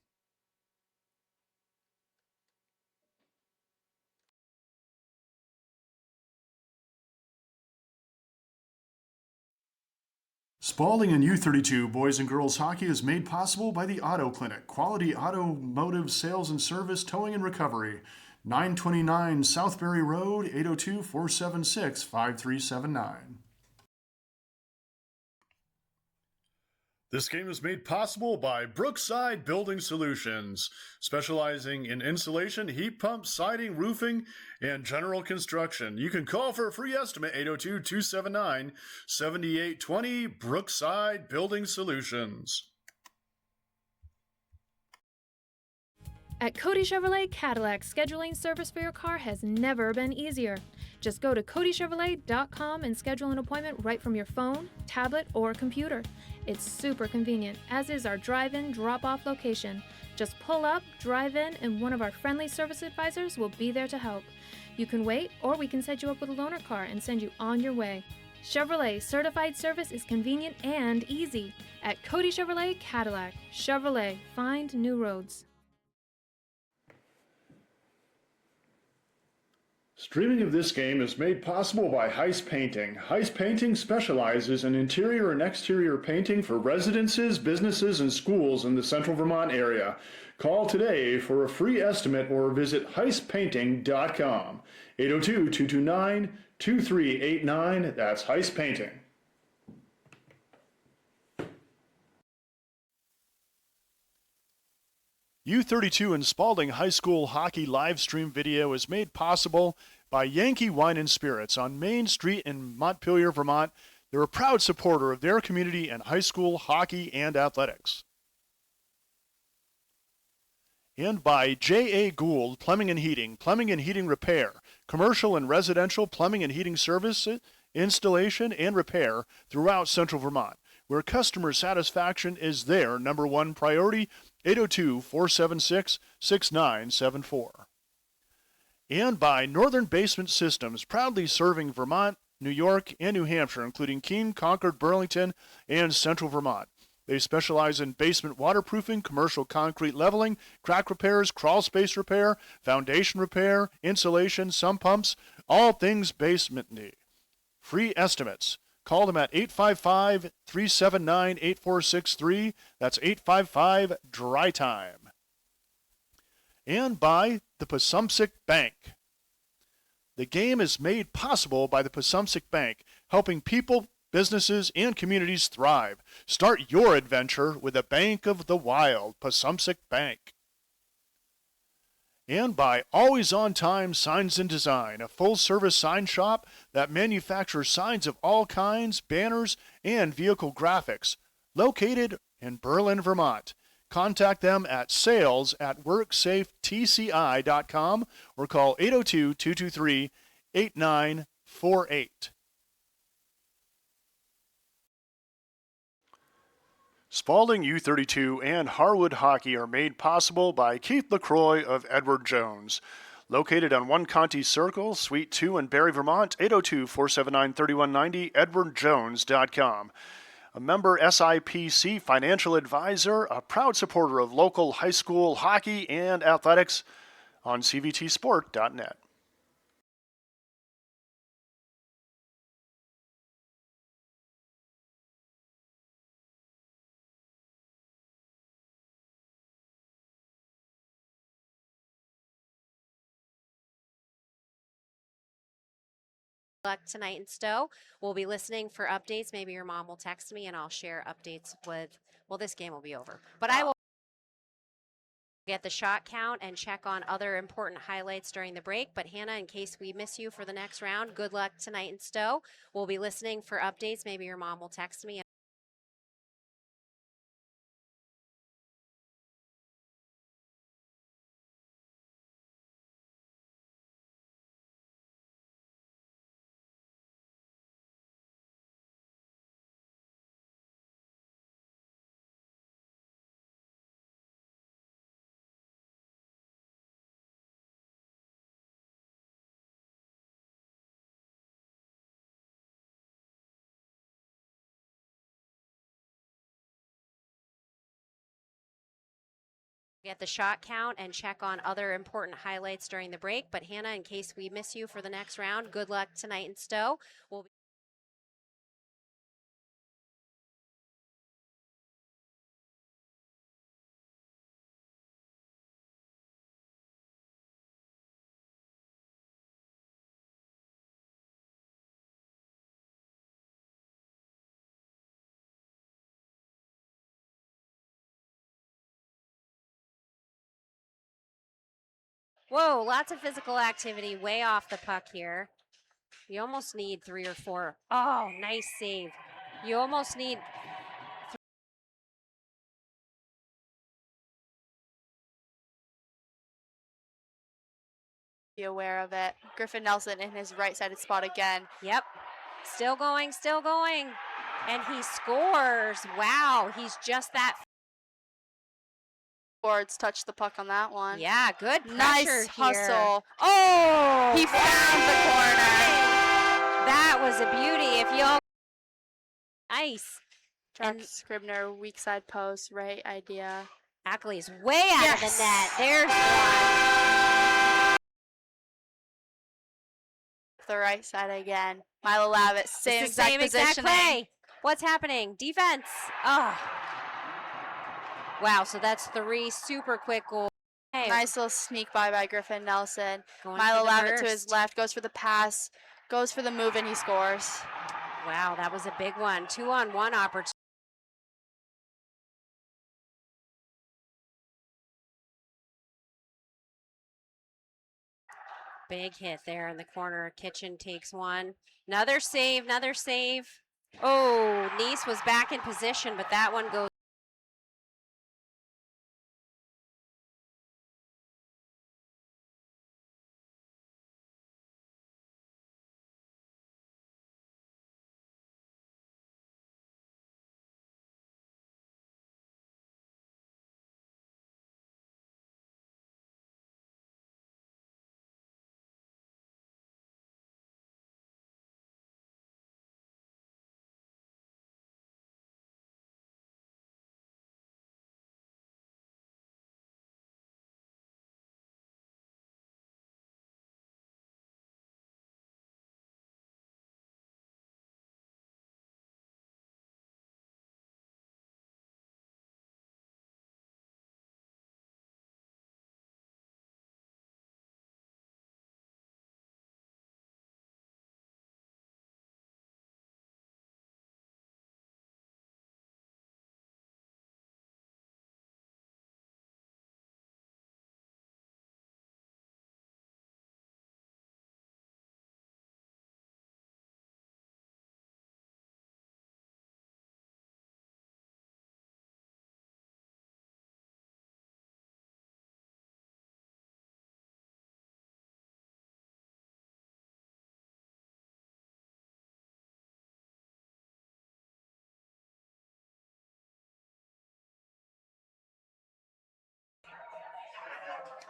Spalding and U32 boys and girls hockey is made possible by the Auto Clinic, quality automotive sales and service, towing and recovery. 929 Southbury Road, 802-476-5379. This game is made possible by Brookside Building Solutions, specializing in insulation, heat pumps, siding, roofing, and general construction. You can call for a free estimate, 802-279-7820, Brookside Building Solutions. At Cody Chevrolet Cadillac, scheduling service for your car has never been easier. Just go to codychevrolet.com and schedule an appointment right from your phone, tablet, or computer. It's super convenient, as is our drive-in, drop-off location. Just pull up, drive in, and one of our friendly service advisors will be there to help. You can wait, or we can set you up with a loaner car and send you on your way. Chevrolet certified service is convenient and easy. At Cody Chevrolet Cadillac. Chevrolet, find new roads. Streaming of this game is made possible by Heist Painting. Heist Painting specializes in interior and exterior painting for residences, businesses, and schools in the Central Vermont area. Call today for a free estimate or visit heistpainting.com. 802-229-2389. That's Heist Painting. U32 and Spalding High School hockey live stream video is made possible by Yankee Wine and Spirits on Main Street in Montpelier, Vermont. They're a proud supporter of their community and high school hockey and athletics. And by J.A. Gould Plumbing and Heating Repair, commercial and residential plumbing and heating service, installation, and repair throughout Central Vermont, where customer satisfaction is their number one priority. 802-476-6974. And by Northern Basement Systems, proudly serving Vermont, New York, and New Hampshire, including Keene, Concord, Burlington, and Central Vermont. They specialize in basement waterproofing, commercial concrete leveling, crack repairs, crawl space repair, foundation repair, insulation, sump pumps, all things basement-y. Free estimates. Call them at 855-379-8463. That's 855-DRY-TIME. And by the Passumpsic Bank. The game is made possible by the Passumpsic Bank, helping people, businesses, and communities thrive. Start your adventure with a Bank of the Wild, Passumpsic Bank. And by Always On Time Signs and Design, a full-service sign shop that manufactures signs of all kinds, banners, and vehicle graphics, located in Berlin, Vermont. Contact them at sales@worksafetci.com or call 802-223-8948. Spalding U32 and Harwood Hockey are made possible by Keith LaCroix of Edward Jones. Located on One Conti Circle, Suite 2 in Barre, Vermont, 802-479-3190, edwardjones.com. A member SIPC financial advisor, a proud supporter of local high school hockey and athletics on cvtsport.net. Luck tonight in Stowe. We'll be listening for updates. Maybe your mom will text me and I'll share updates with, well, this game will be over. But I will get the shot count and check on other important highlights during the break. But Hannah, in case we miss you for the next round, good luck tonight in Stowe. We'll be listening for updates. Maybe your mom will text me. Get the shot count and check on other important highlights during the break. But Hannah, in case we miss you for the next round, good luck tonight in Stowe. We'll be Whoa, lots of physical activity way off the puck here. You almost need 3 or 4. Oh, nice save. You almost need Be aware of it. Griffin Nelson in his right-sided spot again. Yep. Still going, still going. And he scores. Wow, he's just that. Boards touched the puck on that one. Yeah, good pressure Nice here. hustle. Oh, He found the corner. That was a beauty. If you all nice. Jack And Scribner, weak side post, right idea. Ackley's way out of the net. There's one. The right side again. Milo Lavitt, same It's the exact same exact positioning. play. What's happening? Defense. Oh. Wow, so that's 3 super quick goals. Hey, Nice little sneak by Griffin Nelson. going Milo for the Lavitt to his burst. left, goes for the pass, goes for the move, and he scores. Wow, that was a big one. 2-on-1 opportunity. Big hit there in the corner. Kitchen takes one. Another save, another save. Oh, Nice was back in position, but that one goes.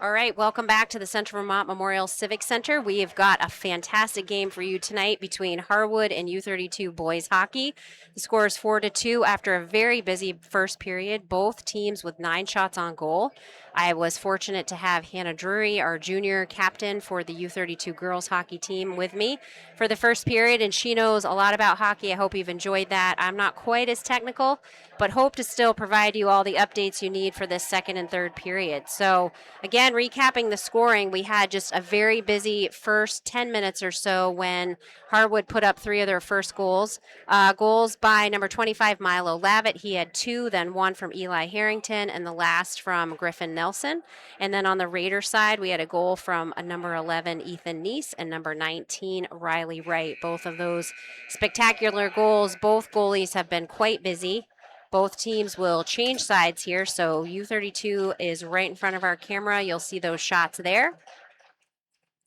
All right, welcome back to the Central Vermont Memorial Civic Center. We have got a fantastic game for you tonight between Harwood and U32 boys hockey. The score is 4-2 after a very busy first period, both teams with 9 shots on goal. I was fortunate to have Hannah Drury, our junior captain for the U32 girls hockey team, with me for the first period, and she knows a lot about hockey. I hope you've enjoyed that. I'm not quite as technical, but hope to still provide you all the updates you need for this second and third period. So again, recapping the scoring, we had just a very busy first 10 minutes or so when Harwood put up 3 of their first goals. Goals by number 25, Milo Lavitt. He had 2, then 1 from Eli Harrington, and the last from Griffin Nelson. And then on the Raider side, we had a goal from number 11, Ethan Neese, and number 19, Riley Wright. Both of those spectacular goals. Both goalies have been quite busy. Both teams will change sides here, so U32 is right in front of our camera. You'll see those shots there.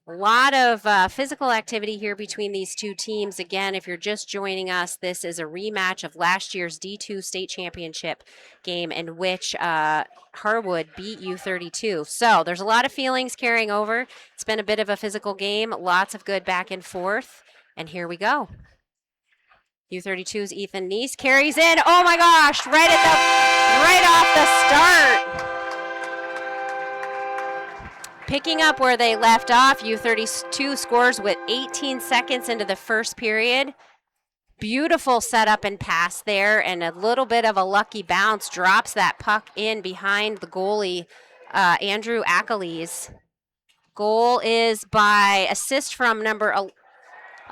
A lot of physical activity here between these two teams. Again, if you're just joining us, this is a rematch of last year's D2 state championship game in which Harwood beat U32. So there's a lot of feelings carrying over. It's been a bit of a physical game, lots of good back and forth, and here we go. U32's Ethan Neese carries in. Oh my gosh, right off the start. Picking up where they left off, U32 scores with 18 seconds into the first period. Beautiful setup and pass there, and a little bit of a lucky bounce drops that puck in behind the goalie, Andrew Achilles. Goal is by assist from number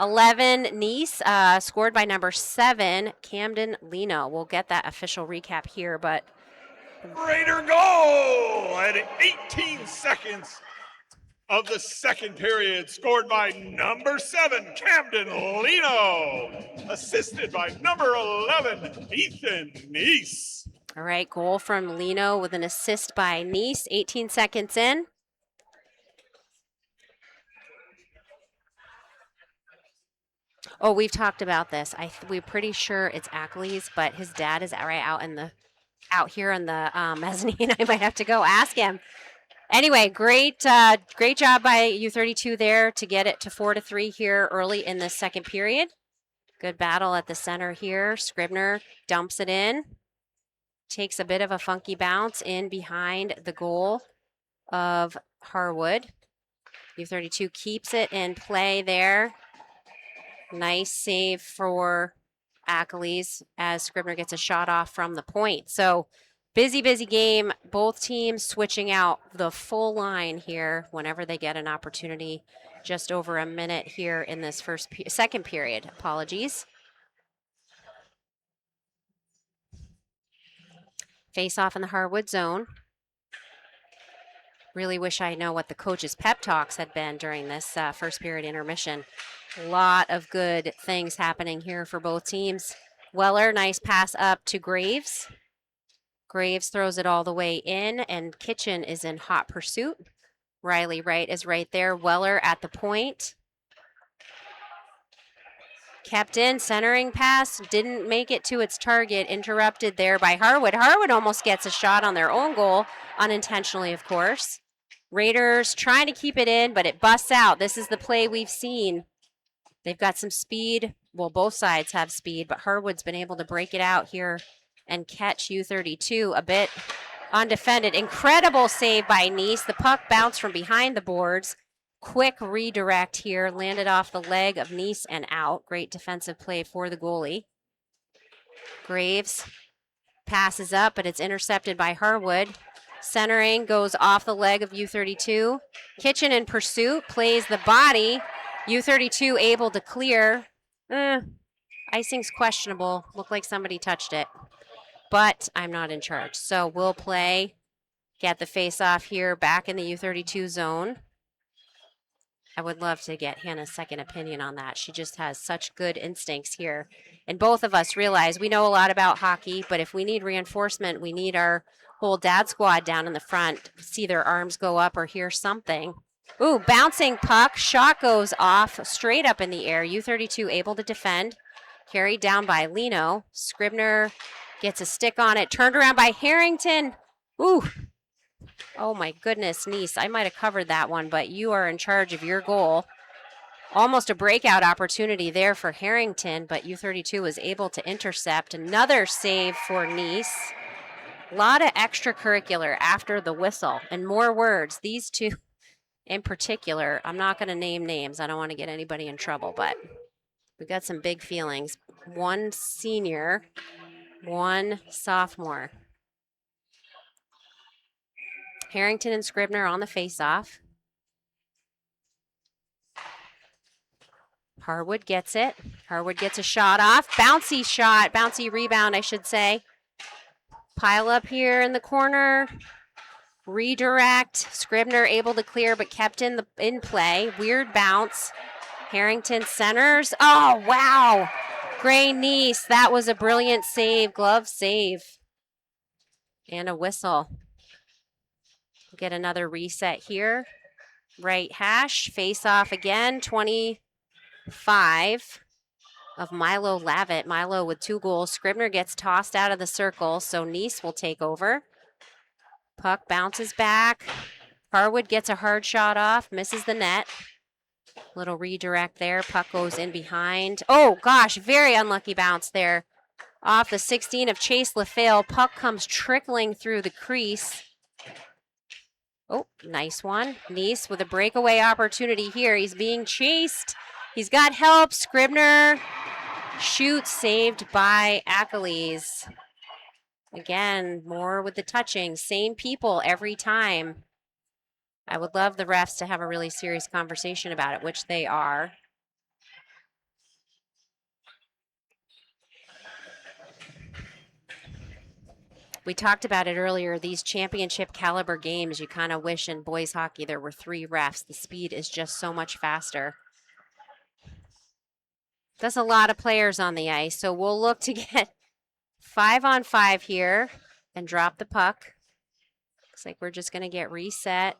11, Neese, scored by number 7, Camden Lino. We'll get that official recap here, but Raider goal at 18 seconds of the second period, scored by number 7, Camden Lino, assisted by number 11, Ethan Neese. All right, goal from Lino with an assist by Neese, 18 seconds in. Oh, we've talked about this. We're pretty sure it's Achilles, but his dad is out here in the mezzanine. I might have to go ask him. Anyway, great job by U32 there to get it to 4-3 here early in the second period. Good battle at the center here. Scribner dumps it in. Takes a bit of a funky bounce in behind the goal of Harwood. U32 keeps it in play there. Nice save for Achilles as Scribner gets a shot off from the point. So busy game. Both teams switching out the full line here whenever they get an opportunity. Just over a minute here in this second period. Apologies. Face off in the Harwood zone. Really wish I know what the coaches' pep talks had been during this first period intermission. A lot of good things happening here for both teams. Weller, nice pass up to Graves. Graves throws it all the way in, and Kitchen is in hot pursuit. Riley Wright is right there. Weller at the point. Kept in, centering pass, didn't make it to its target, interrupted there by Harwood. Harwood almost gets a shot on their own goal, unintentionally, of course. Raiders trying to keep it in, but it busts out. This is the play we've seen. They've got some speed. Well, both sides have speed, but Harwood's been able to break it out here and catch U32 a bit undefended. Incredible save by Neese. The puck bounced from behind the boards. Quick redirect here, landed off the leg of Neese and out. Great defensive play for the goalie. Graves passes up, but it's intercepted by Harwood. Centering goes off the leg of U32. Kitchen in pursuit, plays the body. U32 able to clear. Icing's questionable. Looked like somebody touched it. But I'm not in charge. So we'll play, get the face-off here back in the U32 zone. I would love to get Hannah's second opinion on that. She just has such good instincts here. And both of us realize we know a lot about hockey, but if we need reinforcement, we need our whole dad squad down in the front, see their arms go up or hear something. Ooh, bouncing puck. Shot goes off straight up in the air. U32 able to defend. Carried down by Lino. Scribner gets a stick on it. Turned around by Harrington. Ooh. Oh my goodness, Nice, I might have covered that one, but you are in charge of your goal. Almost a breakout opportunity there for Harrington, but U32 was able to intercept. Another save for Nice. A lot of extracurricular after the whistle and more words. These two in particular, I'm not going to name names. I don't want to get anybody in trouble, but we got some big feelings. One senior, one sophomore. Harrington and Scribner on the face-off. Harwood gets it. Harwood gets a shot off. Bouncy shot, bouncy rebound, I should say. Pile up here in the corner. Redirect. Scribner able to clear, but kept in play. Weird bounce. Harrington centers. Oh, wow. Gray Nice. That was a brilliant save. Glove save. And a whistle. Get another reset here. Right hash. Face off again. 25 of Milo Lavitt. Milo with 2 goals. Scribner gets tossed out of the circle, so Nice will take over. Puck bounces back. Harwood gets a hard shot off, misses the net. Little redirect there. Puck goes in behind. Oh, gosh, very unlucky bounce there. Off the 16 of Chase LaFale. Puck comes trickling through the crease. Oh, nice one. Nice with a breakaway opportunity here. He's being chased. He's got help. Scribner shoots, saved by Achilles. Again, more with the touching. Same people every time. I would love the refs to have a really serious conversation about it, which they are. We talked about it earlier, these championship caliber games, you kind of wish in boys hockey there were 3 refs. The speed is just so much faster. That's a lot of players on the ice, so we'll look to get 5-on-5 here and drop the puck. Looks like we're just going to get reset.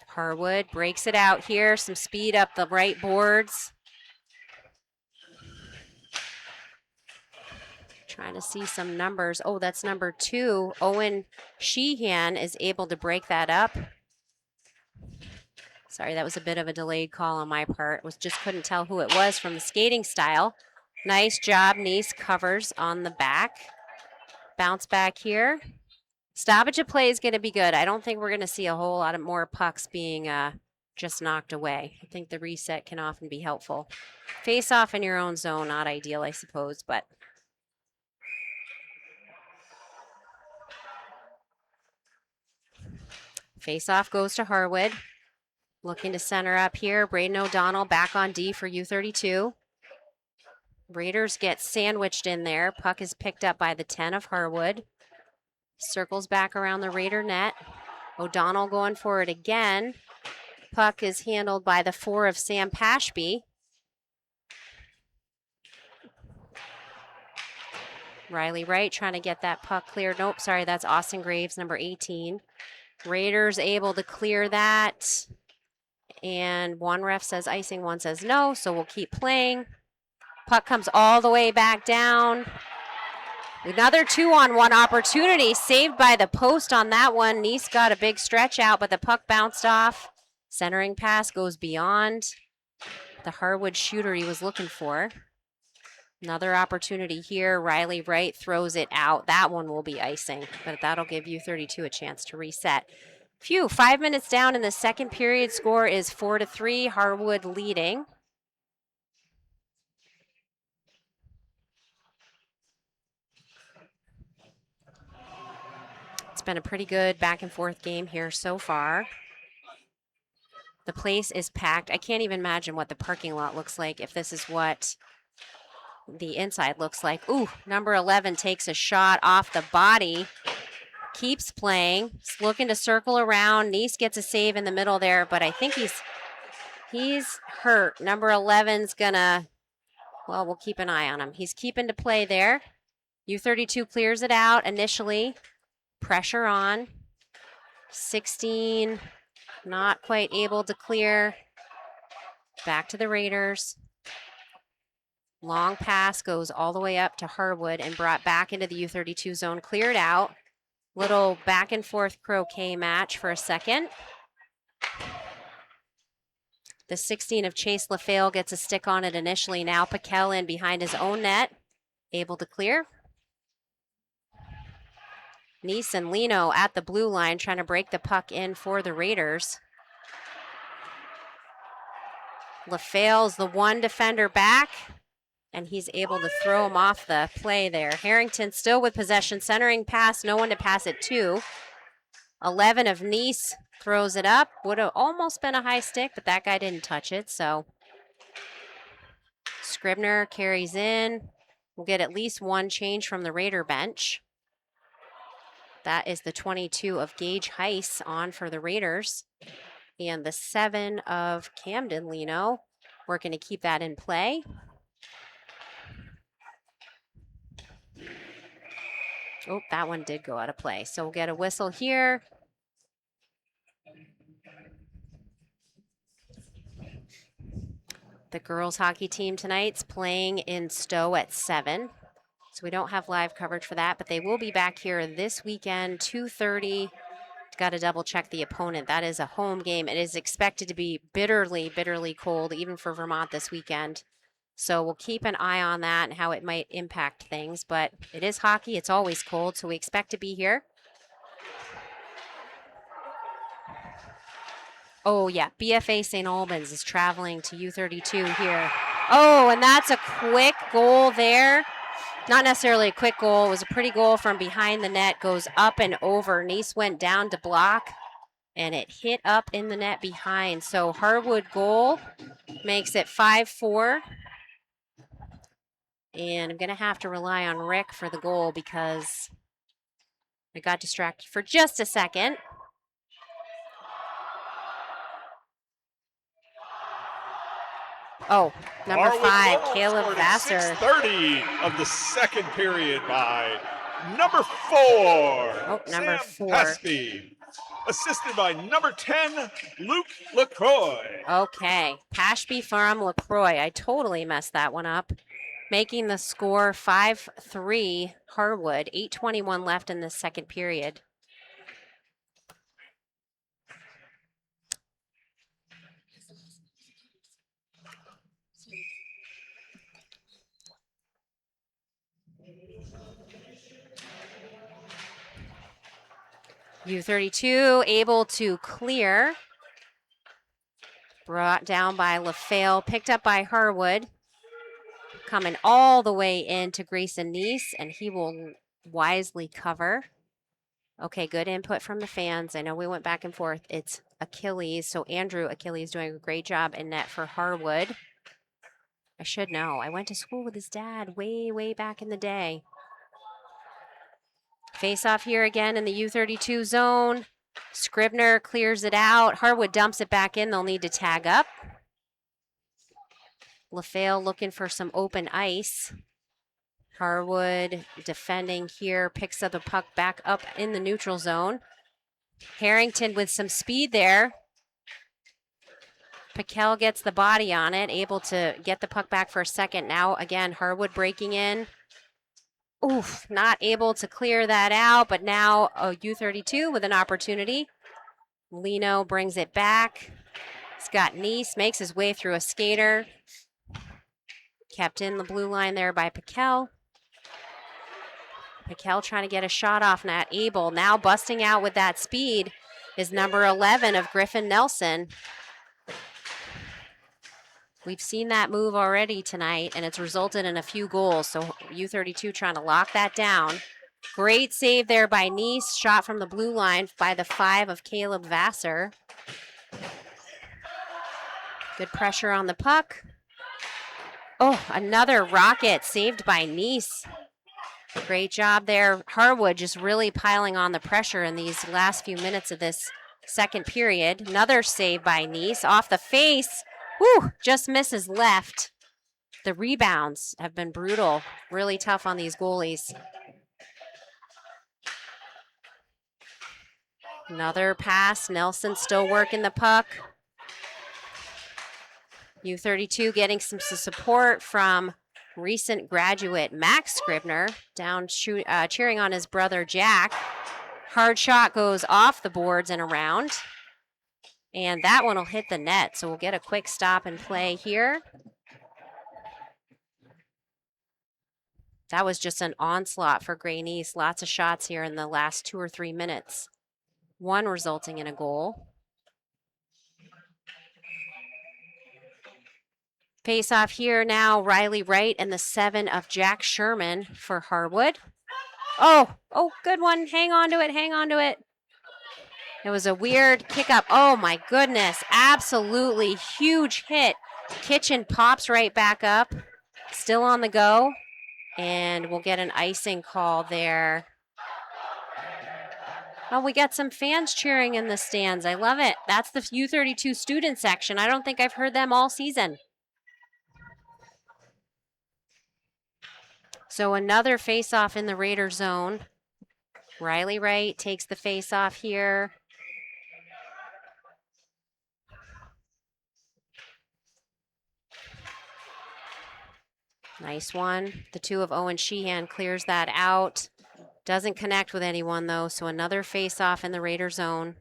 Harwood breaks it out here. Some speed up the right boards. Trying to see some numbers. Oh, that's number 2. Owen Sheehan is able to break that up. Sorry, that was a bit of a delayed call on my part. Just couldn't tell who it was from the skating style. Nice job. Nice covers on the back. Bounce back here. Stoppage of play is going to be good. I don't think we're going to see a whole lot of more pucks being just knocked away. I think the reset can often be helpful. Face off in your own zone, not ideal, I suppose, but face off goes to Harwood. Looking to center up here. Braden O'Donnell back on D for U32. Raiders get sandwiched in there. Puck is picked up by the 10 of Harwood. Circles back around the Raider net. O'Donnell going for it again. Puck is handled by the 4 of Sam Pashby. Riley Wright trying to get that puck cleared. Nope, sorry, that's Austin Graves, number 18. Raiders able to clear that. And one ref says icing, one says no, so we'll keep playing. Puck comes all the way back down. Another 2-on-1 opportunity, saved by the post on that one. Nice got a big stretch out, but the puck bounced off. Centering pass goes beyond the Harwood shooter he was looking for. Another opportunity here. Riley Wright throws it out. That one will be icing, but that'll give U32 a chance to reset. Phew, 5 minutes down in the second period. Score is 4-3, Harwood leading. It's been a pretty good back and forth game here so far. The place is packed. I can't even imagine what the parking lot looks like if this is what the inside looks like. Ooh, number 11 takes a shot off the body. Keeps playing. He's looking to circle around. Nice gets a save in the middle there, but I think he's hurt. Number 11's gonna, well, we'll keep an eye on him. He's keeping to play there. U32 clears it out initially. Pressure on. 16, not quite able to clear. Back to the Raiders. Long pass goes all the way up to Harwood and brought back into the U32 zone, cleared out. Little back and forth croquet match for a second. The 16 of Chase LaFale gets a stick on it initially. Now Piquel in behind his own net, able to clear. Nice and Lino at the blue line trying to break the puck in for the Raiders. LaFale's the one defender back, and he's able to throw him off the play there. Harrington still with possession, centering pass, no one to pass it to. 11 of Nice throws it up. Would have almost been a high stick, but that guy didn't touch it, so. Scribner carries in. We'll get at least one change from the Raider bench. That is the 22 of Gage Heiss on for the Raiders. And the 7 of Camden Lino, working to keep that in play. Oh, that one did go out of play. So we'll get a whistle here. The girls hockey team tonight's playing in Stowe at 7. So we don't have live coverage for that, but they will be back here this weekend, 2:30. Got to double check the opponent. That is a home game. It is expected to be bitterly, bitterly cold, even for Vermont this weekend. So we'll keep an eye on that and how it might impact things. But it is hockey. It's always cold, so we expect to be here. Oh, yeah. BFA St. Albans is traveling to U32 here. Oh, and that's a quick goal there. Not necessarily a quick goal. It was a pretty goal from behind the net. Goes up and over. Nice went down to block, and it hit up in the net behind. So Harwood goal makes it 5-4. And I'm going to have to rely on Rick for the goal because I got distracted for just a second. Oh, number Harwood 5, goal Caleb scored in Vassar. 6:30 of the second period by number 4. Oh, number Sam 4. Paspy, assisted by number 10, Luke LaCroix. Okay, Pashby from LaCroix. I totally messed that one up. Making the score 5-3 Harwood. 8:21 left in the second period. U32 able to clear. Brought down by LaFale, picked up by Harwood. Coming all the way into Grayson Nice, and he will wisely cover. Okay, good input from the fans. I know we went back and forth. It's Achilles, so Andrew Achilles doing a great job in net for Harwood. I should know. I went to school with his dad way, way back in the day. Face off here again in the U32 zone. Scribner clears it out. Harwood dumps it back in. They'll need to tag up. LaFale looking for some open ice. Harwood defending here, picks up the puck back up in the neutral zone. Harrington with some speed there. Piquel gets the body on it, able to get the puck back for a second. Now again, Harwood breaking in. Oof, not able to clear that out, but now a U32 with an opportunity. Lino brings it back. He's got Nice, makes his way through a skater. Kept in the blue line there by Piquel. Piquel trying to get a shot off, not able. Now busting out with that speed is number 11 of Griffin Nelson. We've seen that move already tonight, and it's resulted in a few goals. So U32 trying to lock that down. Great save there by Nice. Shot from the blue line by the 5 of Caleb Vassar. Good pressure on the puck. Oh, another rocket saved by Nice. Great job there. Harwood just really piling on the pressure in these last few minutes of this second period. Another save by Nice off the face. Whew, just misses left. The rebounds have been brutal. Really tough on these goalies. Another pass. Nelson still working the puck. U32 getting some support from recent graduate Max Scribner down cheering on his brother Jack. Hard shot goes off the boards and around. And that one will hit the net, so we'll get a quick stop and play here. That was just an onslaught for Gray Nice. Lots of shots here in the last 2 or 3 minutes. One resulting in a goal. Face off here now, Riley Wright and the 7 of Jack Sherman for Harwood. Oh, good one. Hang on to it, hang on to it. It was a weird kick up. Oh my goodness, absolutely huge hit. Kitchen pops right back up, still on the go, and we'll get an icing call there. Oh, we got some fans cheering in the stands. I love it. That's the U32 student section. I don't think I've heard them all season. So another face-off in the Raider zone. Riley Wright takes the face-off here. Nice one. The 2 of Owen Sheehan clears that out. Doesn't connect with anyone, though, so another face-off in the Raider zone.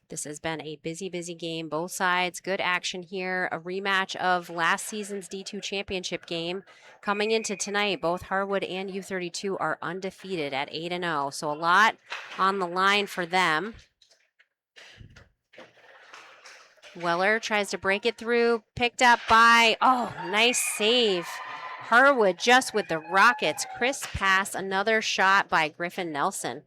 This has been a busy, busy game. Both sides, good action here. A rematch of last season's D2 championship game. Coming into tonight, both Harwood and U32 are undefeated at 8-0, so a lot on the line for them. Weller tries to break it through, picked up by, oh, nice save. Harwood just with the rockets. Crisp pass, another shot by Griffin Nelson.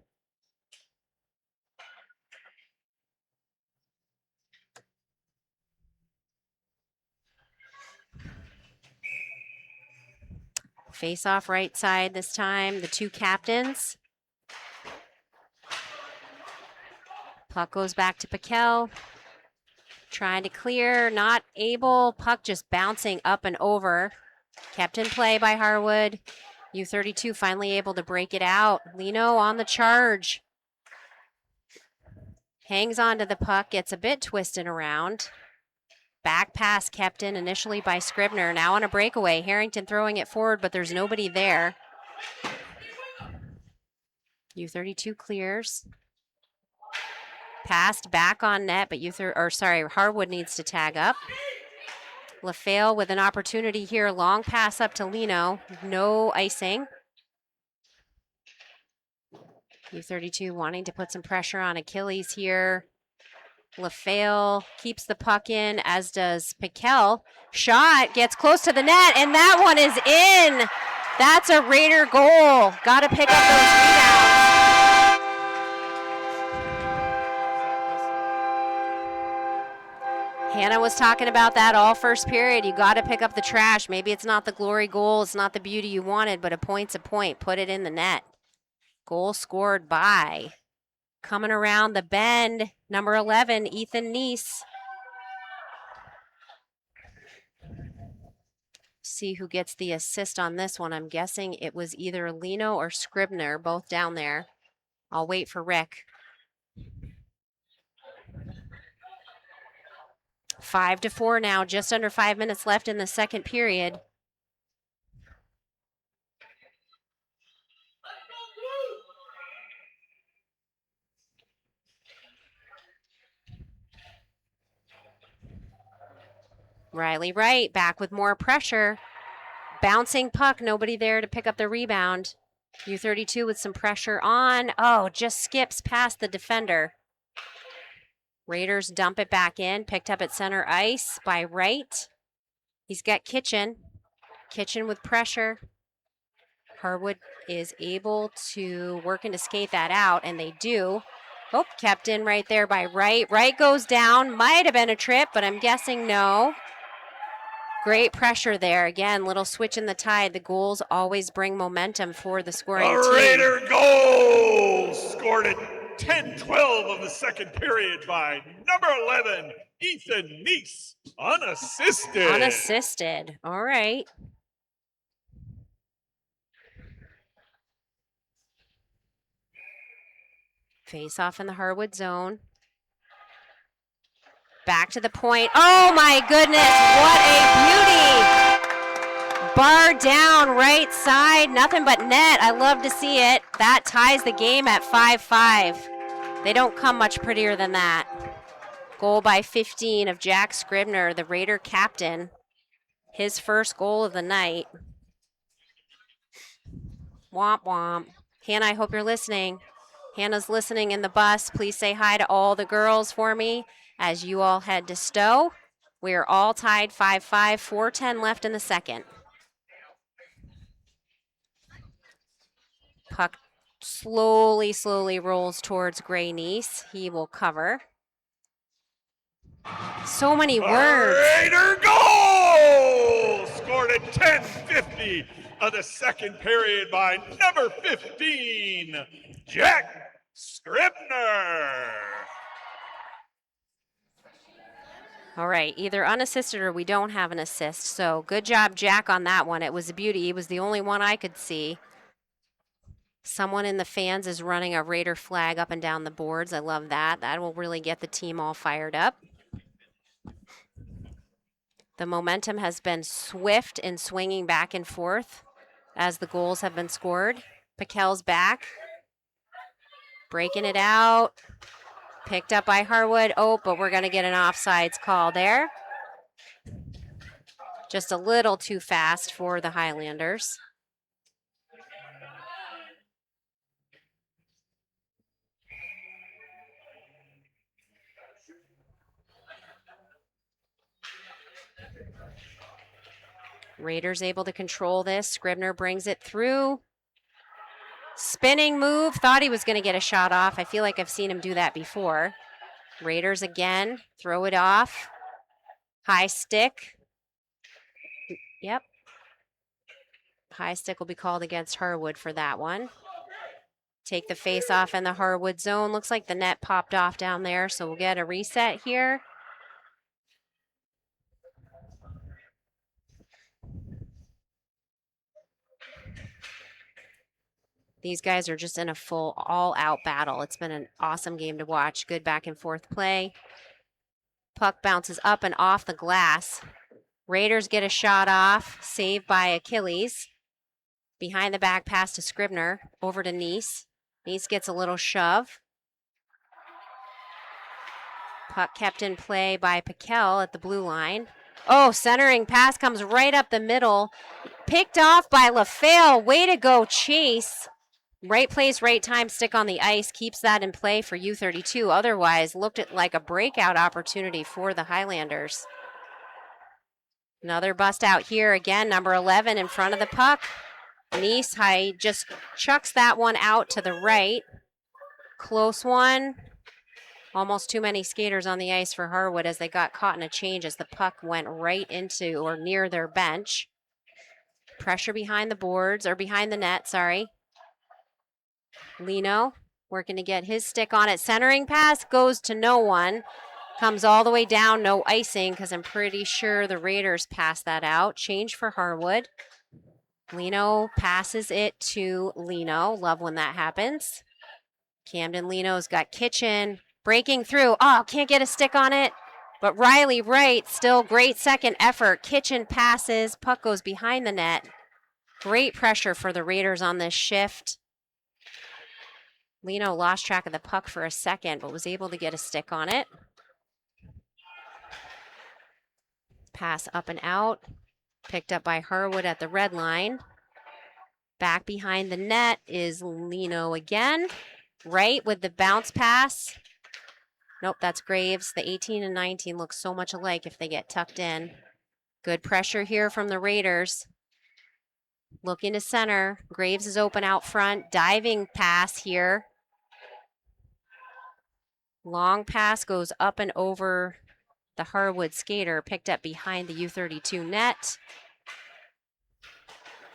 Face off right side this time, the 2 captains. Puck goes back to Piquel. Trying to clear, not able. Puck just bouncing up and over. Kept in play by Harwood. U32 finally able to break it out. Lino on the charge. Hangs onto the puck, gets a bit twisted around. Back pass kept in initially by Scribner. Now on a breakaway. Harrington throwing it forward, but there's nobody there. U32 clears. Passed back on net, but Harwood needs to tag up. LaFale with an opportunity here. Long pass up to Lino. No icing. U32 wanting to put some pressure on Achilles here. LaFale keeps the puck in, as does Piquel. Shot gets close to the net, and that one is in. That's a Raider goal. Got to pick up those rebounds. Hannah was talking about that all first period. You got to pick up the trash. Maybe it's not the glory goal. It's not the beauty you wanted, but a point's a point. Put it in the net. Goal scored by, coming around the bend, number 11, Ethan Neese. See who gets the assist on this one. I'm guessing it was either Lino or Scribner, both down there. I'll wait for Rick. 5-4 now, just under 5 minutes left in the second period. Riley Wright back with more pressure. Bouncing puck, nobody there to pick up the rebound. U32 with some pressure on. Oh, just skips past the defender. Raiders dump it back in, picked up at center ice by Wright. He's got Kitchen. Kitchen with pressure. Harwood is able to work and to skate that out, and they do. Oh, kept in right there by Wright. Wright goes down. Might have been a trip, but I'm guessing no. Great pressure there. Again, little switch in the tide. The goals always bring momentum for the scoring team. A Raider goal scored at 10-12 of the second period by number 11, Ethan Neese, unassisted. Unassisted. All right. Face off in the Harwood zone. Back to the point. Oh my goodness, what a beauty. Bar down, right side, nothing but net. I love to see it. That ties the game at 5-5. They don't come much prettier than that. Goal by 15 of Jack Scribner, the Raider captain. His first goal of the night. Womp womp. Hannah, I hope you're listening. Hannah's listening in the bus. Please say hi to all the girls for me as you all head to Stowe. We are all tied 5-5, 4:10 left in the second. Puck slowly rolls towards Gray Nice. He will cover. So many words. Raider goal! Scored at 10:50 of the second period by number 15, Jack Scribner. All right, either unassisted or we don't have an assist. So good job, Jack, on that one. It was a beauty. It was the only one I could see. Someone in the fans is running a Raider flag up and down the boards. I love that. That will really get the team all fired up. The momentum has been swift in swinging back and forth as the goals have been scored. Piquel's back. Breaking it out. Picked up by Harwood. Oh, but we're going to get an offsides call there. Just a little too fast for the Highlanders. Raiders able to control this. Scribner brings it through. Spinning move. Thought he was going to get a shot off. I feel like I've seen him do that before. Raiders again. Throw it off. High stick. Yep. High stick will be called against Harwood for that one. Take the face off in the Harwood zone. Looks like the net popped off down there, so we'll get a reset here. These guys are just in a full all-out battle. It's been an awesome game to watch. Good back and forth play. Puck bounces up and off the glass. Raiders get a shot off. Saved by Achilles. Behind the back pass to Scribner. Over to Nice. Nice gets a little shove. Puck kept in play by Piquel at the blue line. Oh, centering pass comes right up the middle. Picked off by LaFale. Way to go, Chase. Right place, right time, stick on the ice. Keeps that in play for U32. Otherwise, looked at like a breakout opportunity for the Highlanders. Another bust out here again. Number 11 in front of the puck. Nice high just chucks that one out to the right. Close one. Almost too many skaters on the ice for Harwood as they got caught in a change as the puck went right into or near their bench. Pressure behind the boards, or behind the net, sorry. Lino working to get his stick on it. Centering pass goes to no one. Comes all the way down, no icing, because I'm pretty sure the Raiders passed that out. Change for Harwood. Lino passes it to Lino. Love when that happens. Camden Lino's got Kitchen breaking through. Oh, can't get a stick on it. But Riley Wright, still great second effort. Kitchen passes. Puck goes behind the net. Great pressure for the Raiders on this shift. Lino lost track of the puck for a second, but was able to get a stick on it. Pass up and out. Picked up by Harwood at the red line. Back behind the net is Lino again. Right with the bounce pass. Nope, that's Graves. The 18 and 19 look so much alike if they get tucked in. Good pressure here from the Raiders. Looking to center. Graves is open out front. Diving pass here. Long pass goes up and over the Harwood skater. Picked up behind the U32 net.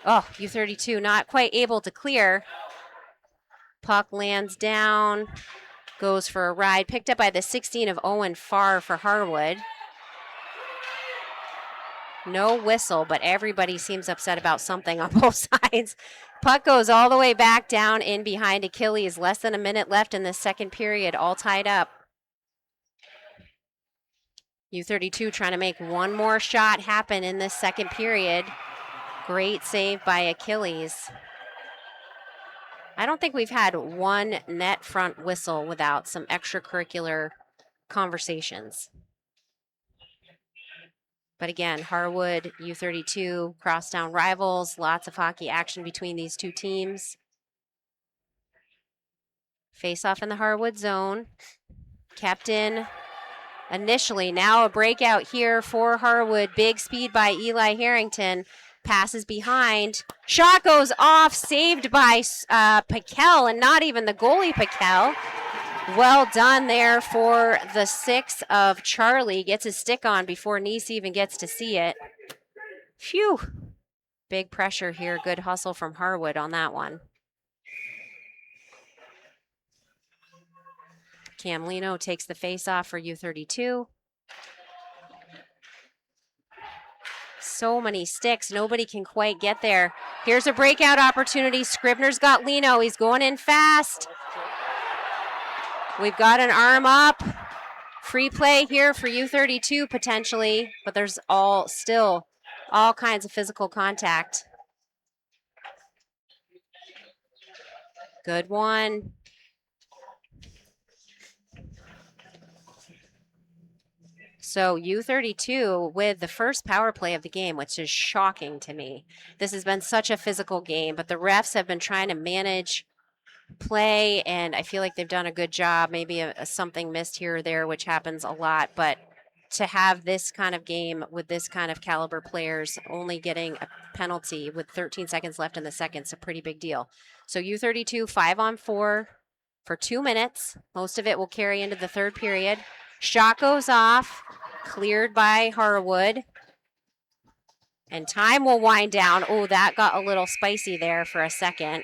Oh, U32 not quite able to clear. Puck lands down. Goes for a ride. Picked up by the 16 of Owen Farr for Harwood. No whistle, but everybody seems upset about something on both sides. Puck goes all the way back down in behind Achilles. Less than a minute left in the second period, all tied up. U32 trying to make one more shot happen in this second period. Great save by Achilles. I don't think we've had one net front whistle without some extracurricular conversations. But again, Harwood, U32, crosstown rivals, lots of hockey action between these two teams. Face off in the Harwood zone. Kept in initially, now a breakout here for Harwood. Big speed by Eli Harrington. Passes behind. Shot goes off, saved by Piquel, and not even the goalie Piquel. Well done there for the 6 of Charlie. Gets his stick on before Nice even gets to see it. Phew. Big pressure here. Good hustle from Harwood on that one. Cam Lino takes the face off for U32. So many sticks. Nobody can quite get there. Here's a breakout opportunity. Scribner's got Lino. He's going in fast. We've got an arm up. Free play here for U32 potentially, but there's still all kinds of physical contact. Good one. So U32 with the first power play of the game, which is shocking to me. This has been such a physical game, but the refs have been trying to manage play, and I feel like they've done a good job. Maybe something missed here or there, which happens a lot, but to have this kind of game with this kind of caliber players only getting a penalty with 13 seconds left in the second is a pretty big deal. So U32 5-on-4 for 2 minutes. Most of it will carry into the third period. Shot goes off, cleared by Harwood. And time will wind down. Oh, that got a little spicy there for a second.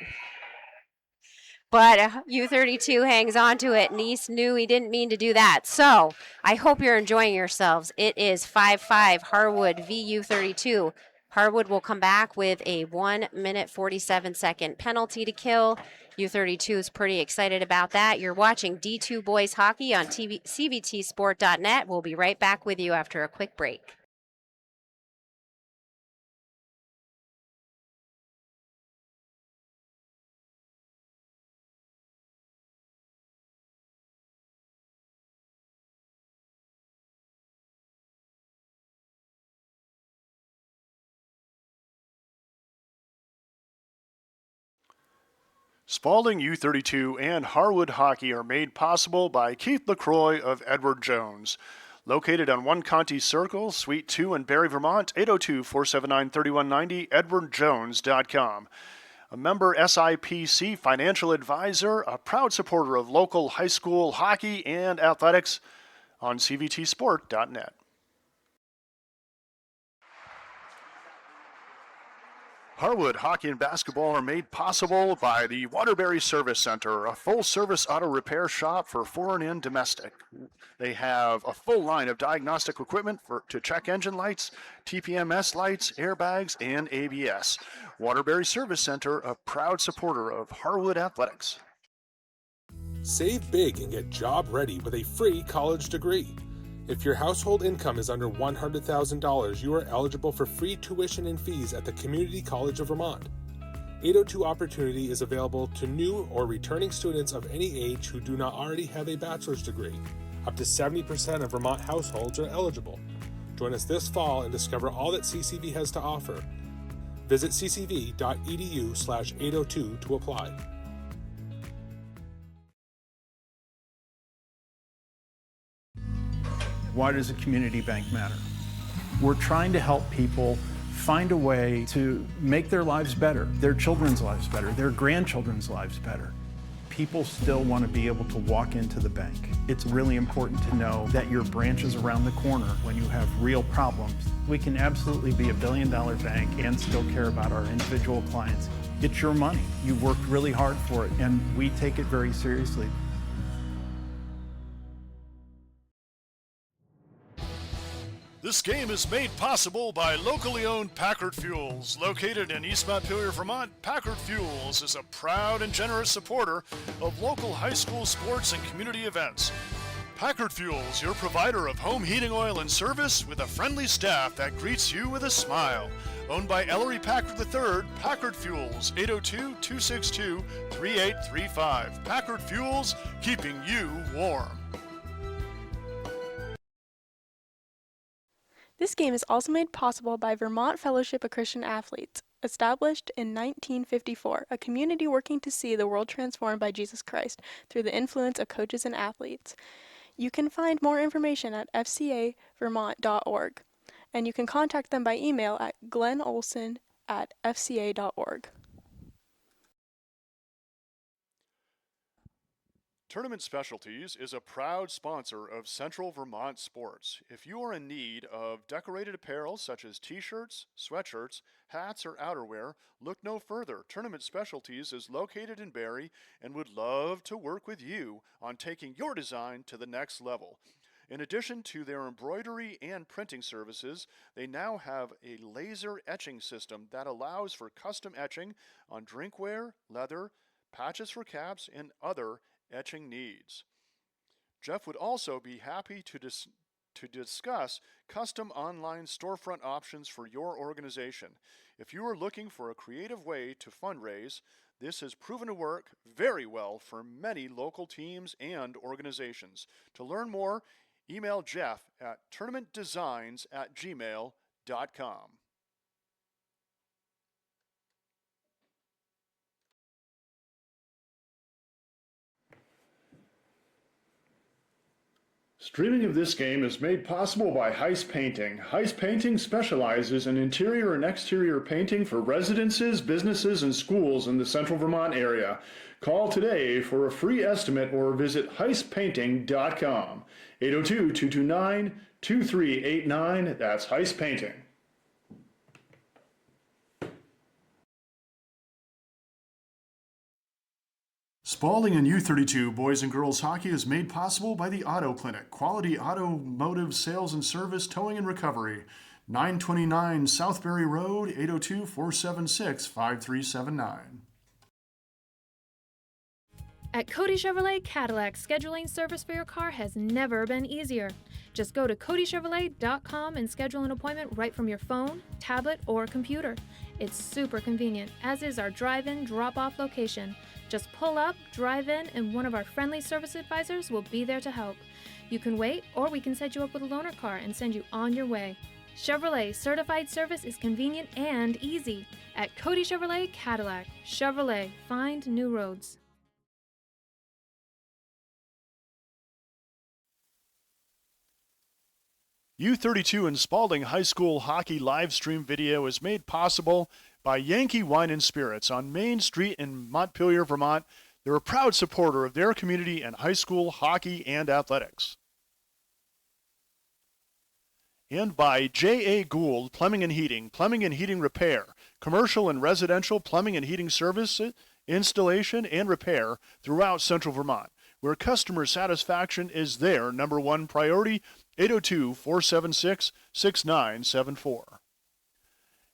But U32 hangs on to it. Nice knew he didn't mean to do that. So I hope you're enjoying yourselves. It is 5-5 Harwood v U32. Harwood will come back with a 1-minute 47-second penalty to kill. U32 is pretty excited about that. You're watching D2 Boys Hockey on CVTsport.net. We'll be right back with you after a quick break. Spalding U32 and Harwood Hockey are made possible by Keith LaCroix of Edward Jones. Located on One Conti Circle, Suite 2 in Barrie, Vermont, 802-479-3190, edwardjones.com. A member SIPC financial advisor, a proud supporter of local high school hockey and athletics on CVTsport.net. Harwood Hockey and Basketball are made possible by the Waterbury Service Center, a full-service auto repair shop for foreign and domestic. They have a full line of diagnostic equipment to check engine lights, TPMS lights, airbags, and ABS. Waterbury Service Center, a proud supporter of Harwood Athletics. Save big and get job ready with a free college degree. If your household income is under $100,000, you are eligible for free tuition and fees at the Community College of Vermont. 802 Opportunity is available to new or returning students of any age who do not already have a bachelor's degree. Up to 70% of Vermont households are eligible. Join us this fall and discover all that CCV has to offer. Visit ccv.edu/802 to apply. Why does a community bank matter? We're trying to help people find a way to make their lives better, their children's lives better, their grandchildren's lives better. People still want to be able to walk into the bank. It's really important to know that your branch is around the corner when you have real problems. We can absolutely be a billion-dollar bank and still care about our individual clients. It's your money. You've worked really hard for it, and we take it very seriously. This game is made possible by locally owned Packard Fuels. Located in East Montpelier, Vermont, Packard Fuels is a proud and generous supporter of local high school sports and community events. Packard Fuels, your provider of home heating oil and service with a friendly staff that greets you with a smile. Owned by Ellery Packard III, Packard Fuels, 802-262-3835. Packard Fuels, keeping you warm. This game is also made possible by Vermont Fellowship of Christian Athletes, established in 1954, a community working to see the world transformed by Jesus Christ through the influence of coaches and athletes. You can find more information at fcavermont.org, and you can contact them by email at glennolson@fca.org. Tournament Specialties is a proud sponsor of Central Vermont sports. If you are in need of decorated apparel such as t-shirts, sweatshirts, hats, or outerwear, look no further. Tournament Specialties is located in Barrie and would love to work with you on taking your design to the next level. In addition to their embroidery and printing services, they now have a laser etching system that allows for custom etching on drinkware, leather, patches for caps, and other etching needs. Jeff would also be happy to discuss custom online storefront options for your organization. If you are looking for a creative way to fundraise, this has proven to work very well for many local teams and organizations. To learn more, email Jeff at tournamentdesigns@gmail.com. Streaming of this game is made possible by Heist Painting. Heist Painting specializes in interior and exterior painting for residences, businesses, and schools in the Central Vermont area. Call today for a free estimate or visit heistpainting.com. 802-229-2389. That's Heist Painting. Spalding and U32 boys and girls hockey is made possible by the Auto Clinic, quality automotive sales and service, towing and recovery. 929 Southbury Road, 802-476-5379. At Cody Chevrolet Cadillac, scheduling service for your car has never been easier. Just go to codychevrolet.com and schedule an appointment right from your phone, tablet, or computer. It's super convenient, as is our drive-in, drop-off location. Just pull up, drive in, and one of our friendly service advisors will be there to help. You can wait, or we can set you up with a loaner car and send you on your way. Chevrolet certified service is convenient and easy. At Cody Chevrolet Cadillac. Chevrolet, find new roads. U32 and Spalding High School hockey live stream video is made possible by Yankee Wine and Spirits on Main Street in Montpelier, Vermont. They're a proud supporter of their community and high school hockey and athletics. And by J.A. Gould Plumbing and Heating Repair, commercial and residential plumbing and heating service, installation, and repair throughout Central Vermont, where customer satisfaction is their number one priority. 802-476-6974.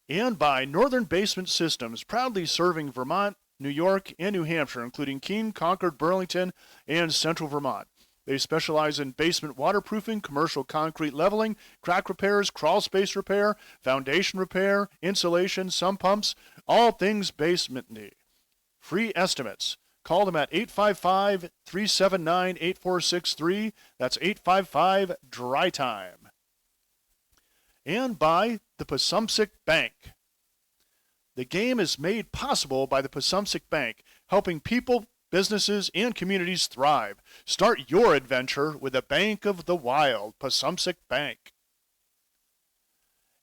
And by Northern Basement Systems, proudly serving Vermont, New York, and New Hampshire, including Keene, Concord, Burlington, and Central Vermont. They specialize in basement waterproofing, commercial concrete leveling, crack repairs, crawl space repair, foundation repair, insulation, sump pumps, all things basement need. Free estimates. Call them at 855-379-8463. That's 855-DRY-TIME. And by the Passumpsic Bank. The game is made possible by the Passumpsic Bank, helping people, businesses, and communities thrive. Start your adventure with a Bank of the Wild, Passumpsic Bank.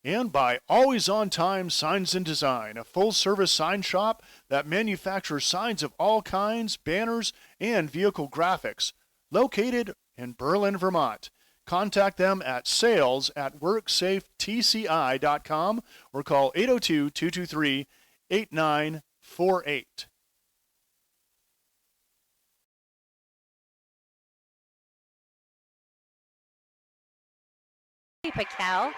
And by Always On Time Signs and Design, a full-service sign shop that manufactures signs of all kinds, banners, and vehicle graphics, located in Berlin, Vermont. Contact them at sales@worksafetci.com or call 802-223-8948. Pakel.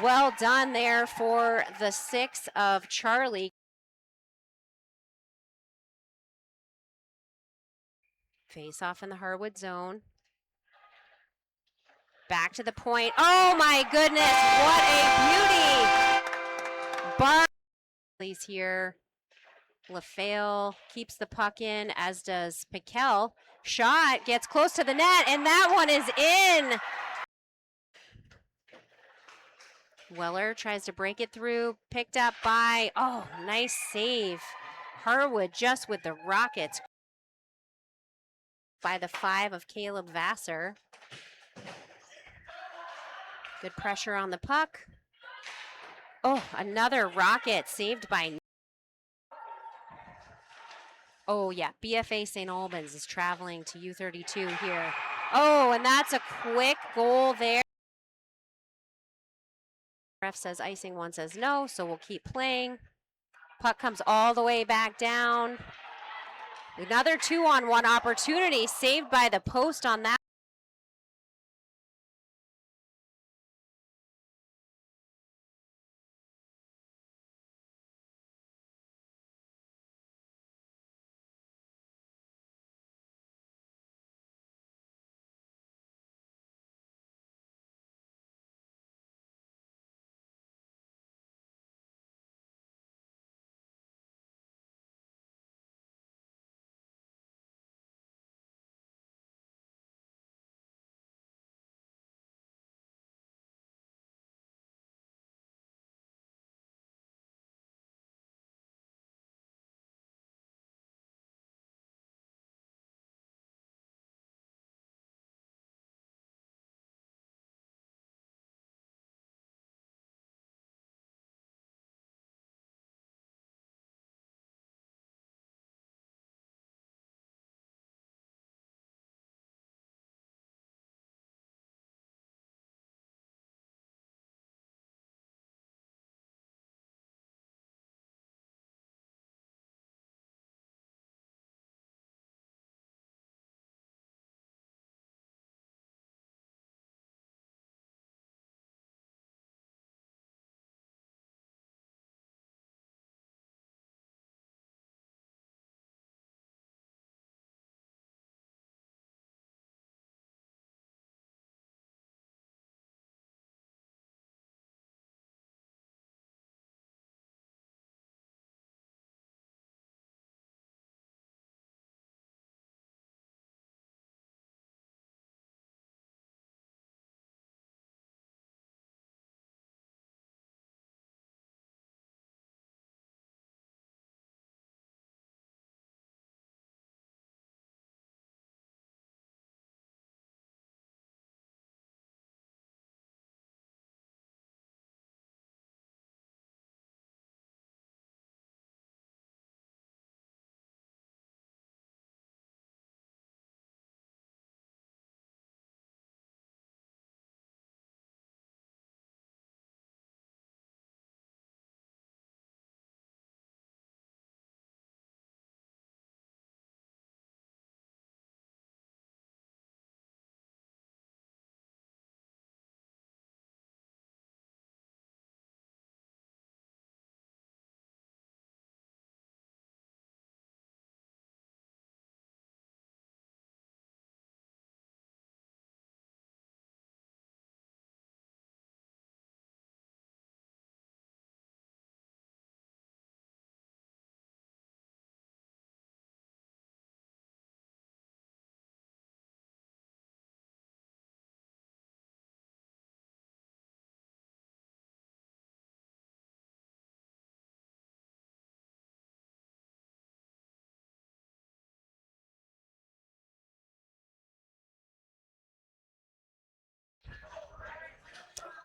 Well done there for the 6 of Charlie. Face off in the Harwood zone. Back to the point. Oh my goodness, what a beauty. But he's here. LaFale keeps the puck in, as does Piquel. Shot gets close to the net, and that one is in. Weller tries to break it through, picked up by, oh, nice save. Harwood just with the Rockets by the 5 of Caleb Vassar. Good pressure on the puck. Oh, another Rocket saved by. Oh, yeah, BFA St. Albans is traveling to U32 here. Oh, and that's a quick goal there. Ref says icing, one says no, so we'll keep playing. Puck comes all the way back down. Another 2-on-1 opportunity saved by the post on that.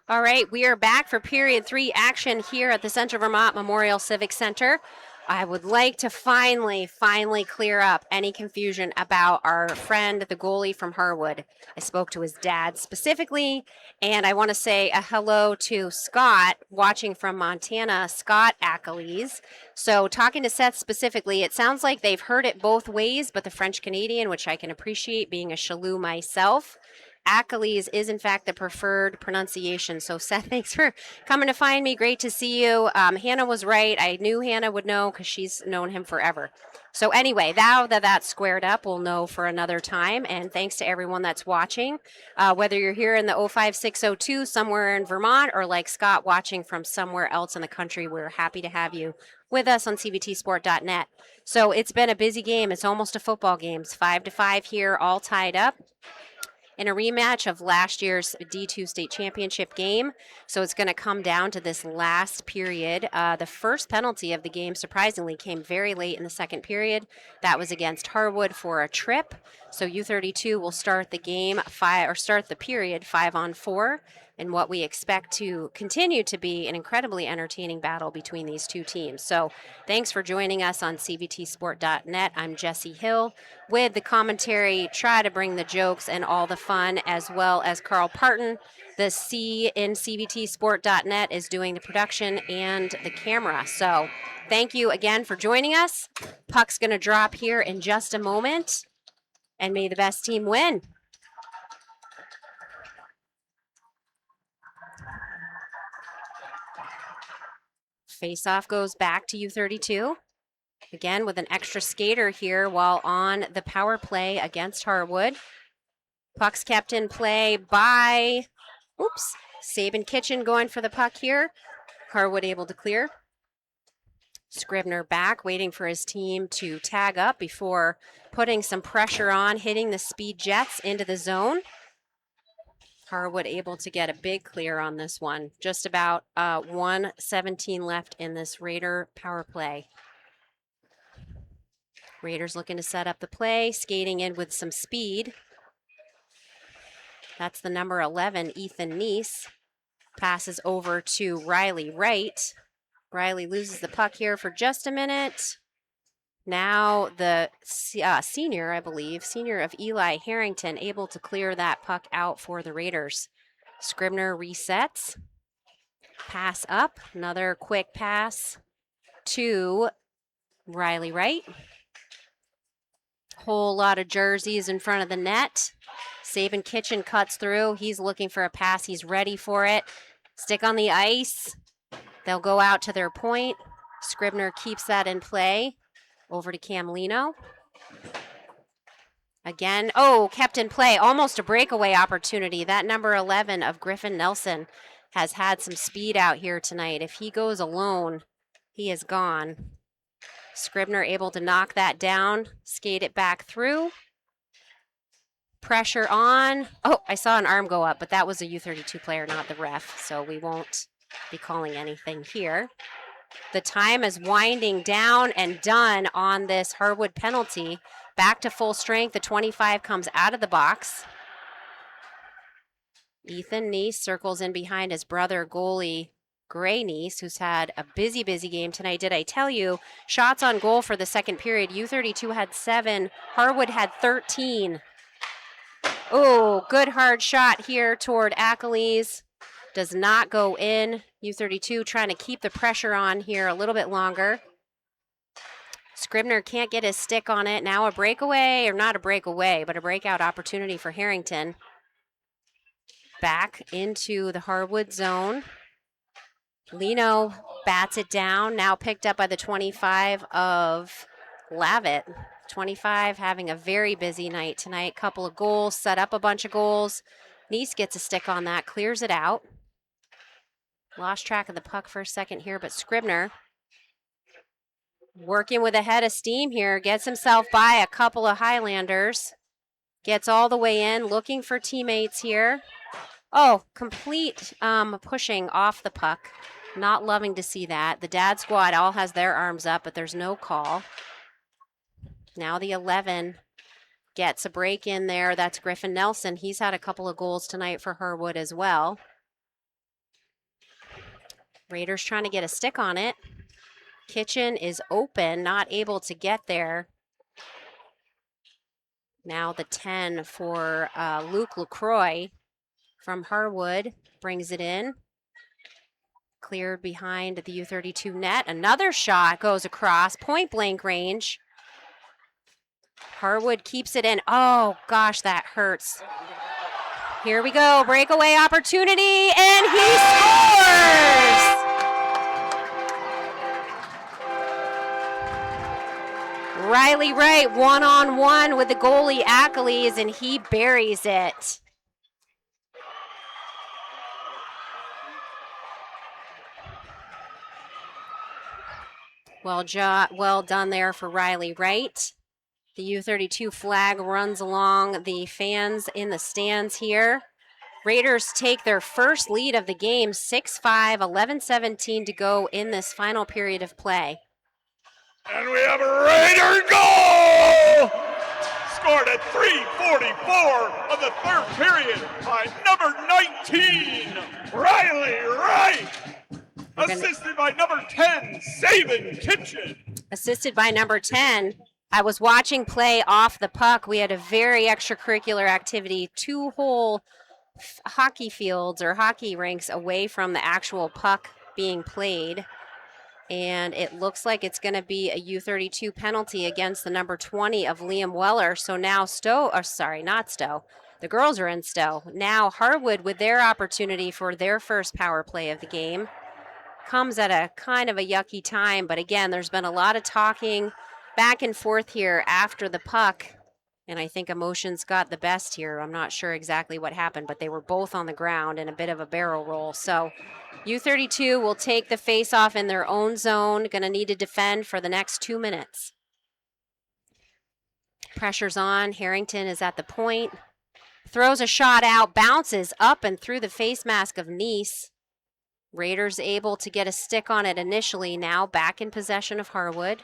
All right, we are back for period 3 action here at the Central Vermont Memorial Civic Center. I would like to finally clear up any confusion about our friend, the goalie from Harwood. I spoke to his dad specifically, and I want to say a hello to Scott, watching from Montana, Scott Achilles. So talking to Seth specifically, it sounds like they've heard it both ways, but the French-Canadian, which I can appreciate being a Chalou myself, Achilles is, in fact, the preferred pronunciation. So, Seth, thanks for coming to find me. Great to see you. Hannah was right. I knew Hannah would know because she's known him forever. So anyway, now that that's squared up, we'll know for another time. And thanks to everyone that's watching, whether you're here in the 05602 somewhere in Vermont or like Scott watching from somewhere else in the country, we're happy to have you with us on cbtsport.net. So it's been a busy game. It's almost a football game. It's 5-5 here, all tied up in a rematch of last year's D2 state championship game. So it's going to come down to this last period. The first penalty of the game, surprisingly, came very late in the second period. That was against Harwood for a trip. So U32 will start the game start the period 5-on-4 in what we expect to continue to be an incredibly entertaining battle between these two teams. So thanks for joining us on cbtsport.net. I'm Jessie Hill with the commentary, try to bring the jokes and all the fun, as well as Carl Parton. The C in cbtsport.net is doing the production and the camera. So thank you again for joining us. Puck's going to drop here in just a moment, and may the best team win. Face-off goes back to U32. Again, with an extra skater here while on the power play against Harwood. Puck's kept in play by, Sabin Kitchen going for the puck here. Harwood able to clear. Scribner back, waiting for his team to tag up before putting some pressure on, hitting the speed jets into the zone. Harwood able to get a big clear on this one. Just about 1:17 left in this Raider power play. Raiders looking to set up the play, skating in with some speed. That's the number 11, Ethan Neese. Passes over to Riley Wright. Riley loses the puck here for just a minute. Now the senior, I believe, senior of Eli Harrington, able to clear that puck out for the Raiders. Scribner resets. Pass up. Another quick pass to Riley Wright. Whole lot of jerseys in front of the net. Sabin Kitchen cuts through. He's looking for a pass. He's ready for it. Stick on the ice. They'll go out to their point. Scribner keeps that in play. Over to Camlino. Again, kept in play. Almost a breakaway opportunity. That number 11 of Griffin Nelson has had some speed out here tonight. If he goes alone, he is gone. Scribner able to knock that down, skate it back through. Pressure on. I saw an arm go up, but that was a U32 player, not the ref, so we won't be calling anything here. The time is winding down and done on this Harwood penalty. Back to full strength. The 25 comes out of the box. Ethan Neese circles in behind his brother goalie, Gray Neese, who's had a busy game tonight. Did I tell you, shots on goal for the second period, U32 had 7, Harwood had 13. Good hard shot here toward Achilles. Does not go in. U32 trying to keep the pressure on here a little bit longer. Scribner can't get his stick on it. Now a breakaway, or not a breakaway, but a breakout opportunity for Harrington. Back into the Harwood zone. Lino bats it down, now picked up by the 25 of Lavitt. 25 having a very busy night tonight. Couple of goals, set up a bunch of goals. Neese gets a stick on that, clears it out. Lost track of the puck for a second here, but Scribner working with a head of steam here, gets himself by a couple of Highlanders. Gets all the way in, looking for teammates here. Complete pushing off the puck. Not loving to see that. The dad squad all has their arms up, but there's no call. Now the 11 gets a break in there. That's Griffin Nelson. He's had a couple of goals tonight for Harwood as well. Raiders trying to get a stick on it. Kitchen is open, not able to get there. Now the 10 for Luke LaCroix from Harwood brings it in. Cleared behind the U32 net. Another shot goes across, point blank range. Harwood keeps it in. Oh gosh, that hurts. Here we go, breakaway opportunity, and he scores! Riley Wright one-on-one with the goalie Achilles, and he buries it. Well done there for Riley Wright. The U32 flag runs along the fans in the stands here. Raiders take their first lead of the game, 6-5, 11-17 to go in this final period of play. And we have a Raider goal! Scored at 3:44 of the third period by number 19, Riley Wright. Assisted by number 10, Saban Kitchen. Assisted by number 10. I was watching play off the puck. We had a very extracurricular activity, 2 whole hockey fields or hockey rinks away from the actual puck being played. And it looks like it's going to be a U32 penalty against the number 20 of Liam Weller. So now not Stowe. The girls are in Stowe. Now Harwood with their opportunity for their first power play of the game. Comes at a kind of a yucky time, but again, there's been a lot of talking back and forth here after the puck, and I think emotions got the best here. I'm not sure exactly what happened, but they were both on the ground in a bit of a barrel roll. So U32 will take the face-off in their own zone, going to need to defend for the next 2 minutes. Pressure's on. Harrington is at the point. Throws a shot out, bounces up and through the face mask of Nice. Raiders able to get a stick on it initially, now back in possession of Harwood.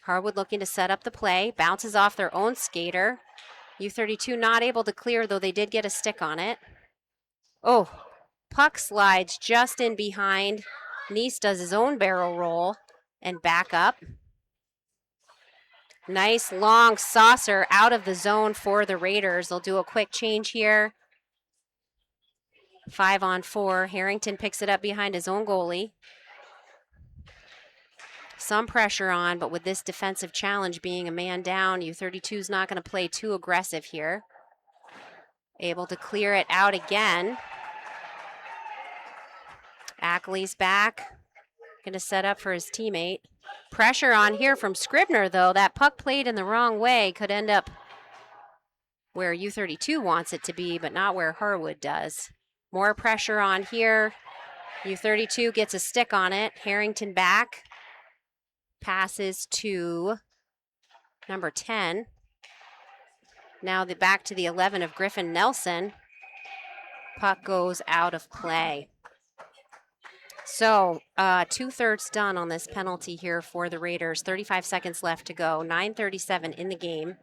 Harwood looking to set up the play, bounces off their own skater. U32 not able to clear, though they did get a stick on it. Oh, puck slides just in behind. Nice does his own barrel roll and back up. Nice long saucer out of the zone for the Raiders. They'll do a quick change here. 5-on-4. Harrington picks it up behind his own goalie. Some pressure on, but with this defensive challenge being a man down, U32 is not going to play too aggressive here. Able to clear it out again. Ackley's back. Going to set up for his teammate. Pressure on here from Scribner, though. That puck played in the wrong way could end up where U32 wants it to be, but not where Harwood does. More pressure on here. U32 gets a stick on it. Harrington back. Passes to number 10. Now back to the 11 of Griffin Nelson. Puck goes out of play. So 2/3 done on this penalty here for the Raiders. 35 seconds left to go. 9:37 in the game.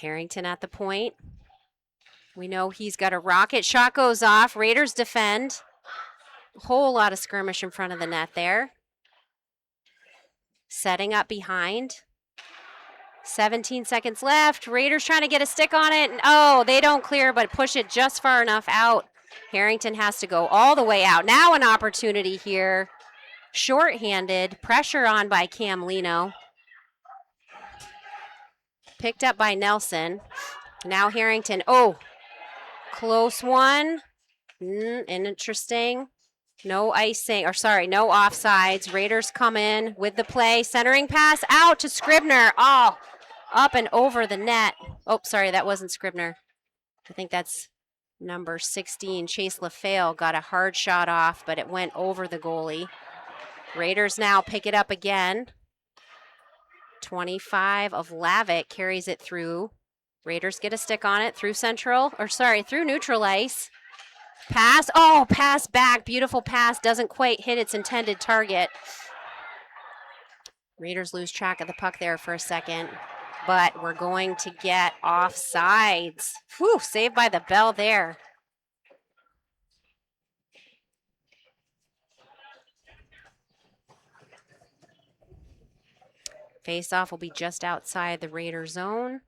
Harrington at the point. We know he's got a rocket. Shot goes off. Raiders defend. A whole lot of skirmish in front of the net there. Setting up behind. 17 seconds left. Raiders trying to get a stick on it. Oh, they don't clear, but push it just far enough out. Harrington has to go all the way out. Now an opportunity here. Shorthanded. Pressure on by Cam Lino. Picked up by Nelson. Now Harrington. Oh, close one. Interesting. No offsides. Raiders come in with the play. Centering pass out to Scribner. Oh, up and over the net. Oh, sorry, that wasn't Scribner. I think that's number 16. Chase LaFale got a hard shot off, but it went over the goalie. Raiders now pick it up again. 25 of Lavitt carries it through. Raiders get a stick on it through neutral ice. Pass. Oh, pass back. Beautiful pass. Doesn't quite hit its intended target. Raiders lose track of the puck there for a second, but we're going to get offsides. Whew, saved by the bell there. Face-off will be just outside the Raider zone.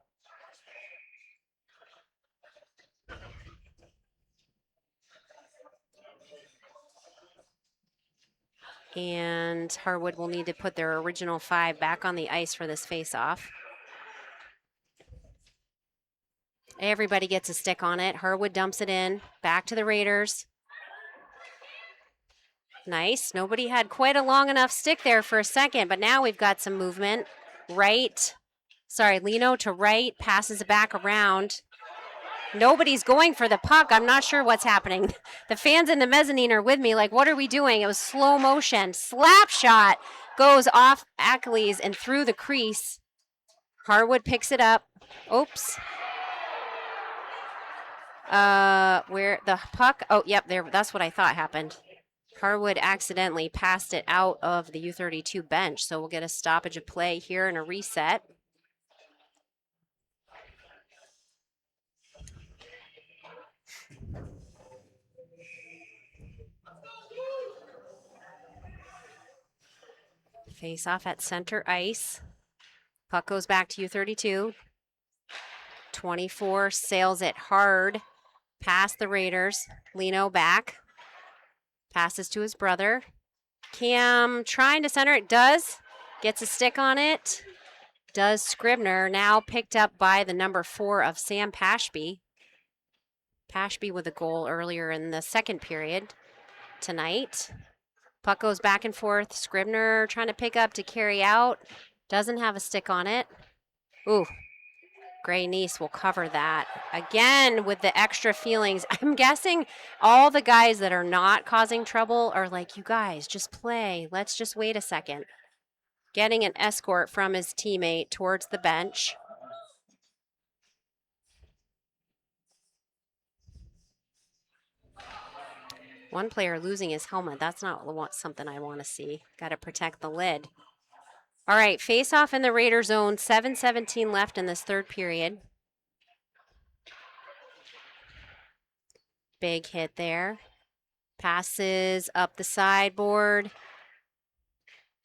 And Harwood will need to put their original 5 back on the ice for this face-off. Everybody gets a stick on it. Harwood dumps it in. Back to the Raiders. Nice. Nobody had quite a long enough stick there for a second, but now we've got some movement. Lino to right, passes it back around. Nobody's going for the puck. I'm not sure what's happening. The fans in the mezzanine are with me, like, what are we doing? It was slow motion. Slap shot goes off Achilles and through the crease. Harwood picks it up. Oops. Where the puck? Oh, yep, there. That's what I thought happened. Harwood accidentally passed it out of the U32 bench, so we'll get a stoppage of play here and a reset. Face off at center ice. Puck goes back to U32. 24 sails it hard past the Raiders. Lino back. Passes to his brother. Cam trying to center it. Does. Gets a stick on it. Does Scribner. Now picked up by the number 4 of Sam Pashby. Pashby with a goal earlier in the second period tonight. Puck goes back and forth. Scribner trying to pick up to carry out. Doesn't have a stick on it. Ooh. Gray Nice will cover that. Again, with the extra feelings. I'm guessing all the guys that are not causing trouble are like, you guys, just play. Let's just wait a second. Getting an escort from his teammate towards the bench. One player losing his helmet. That's not something I want to see. Got to protect the lid. All right, face off in the Raider zone. 7:17 left in this third period. Big hit there. Passes up the sideboard.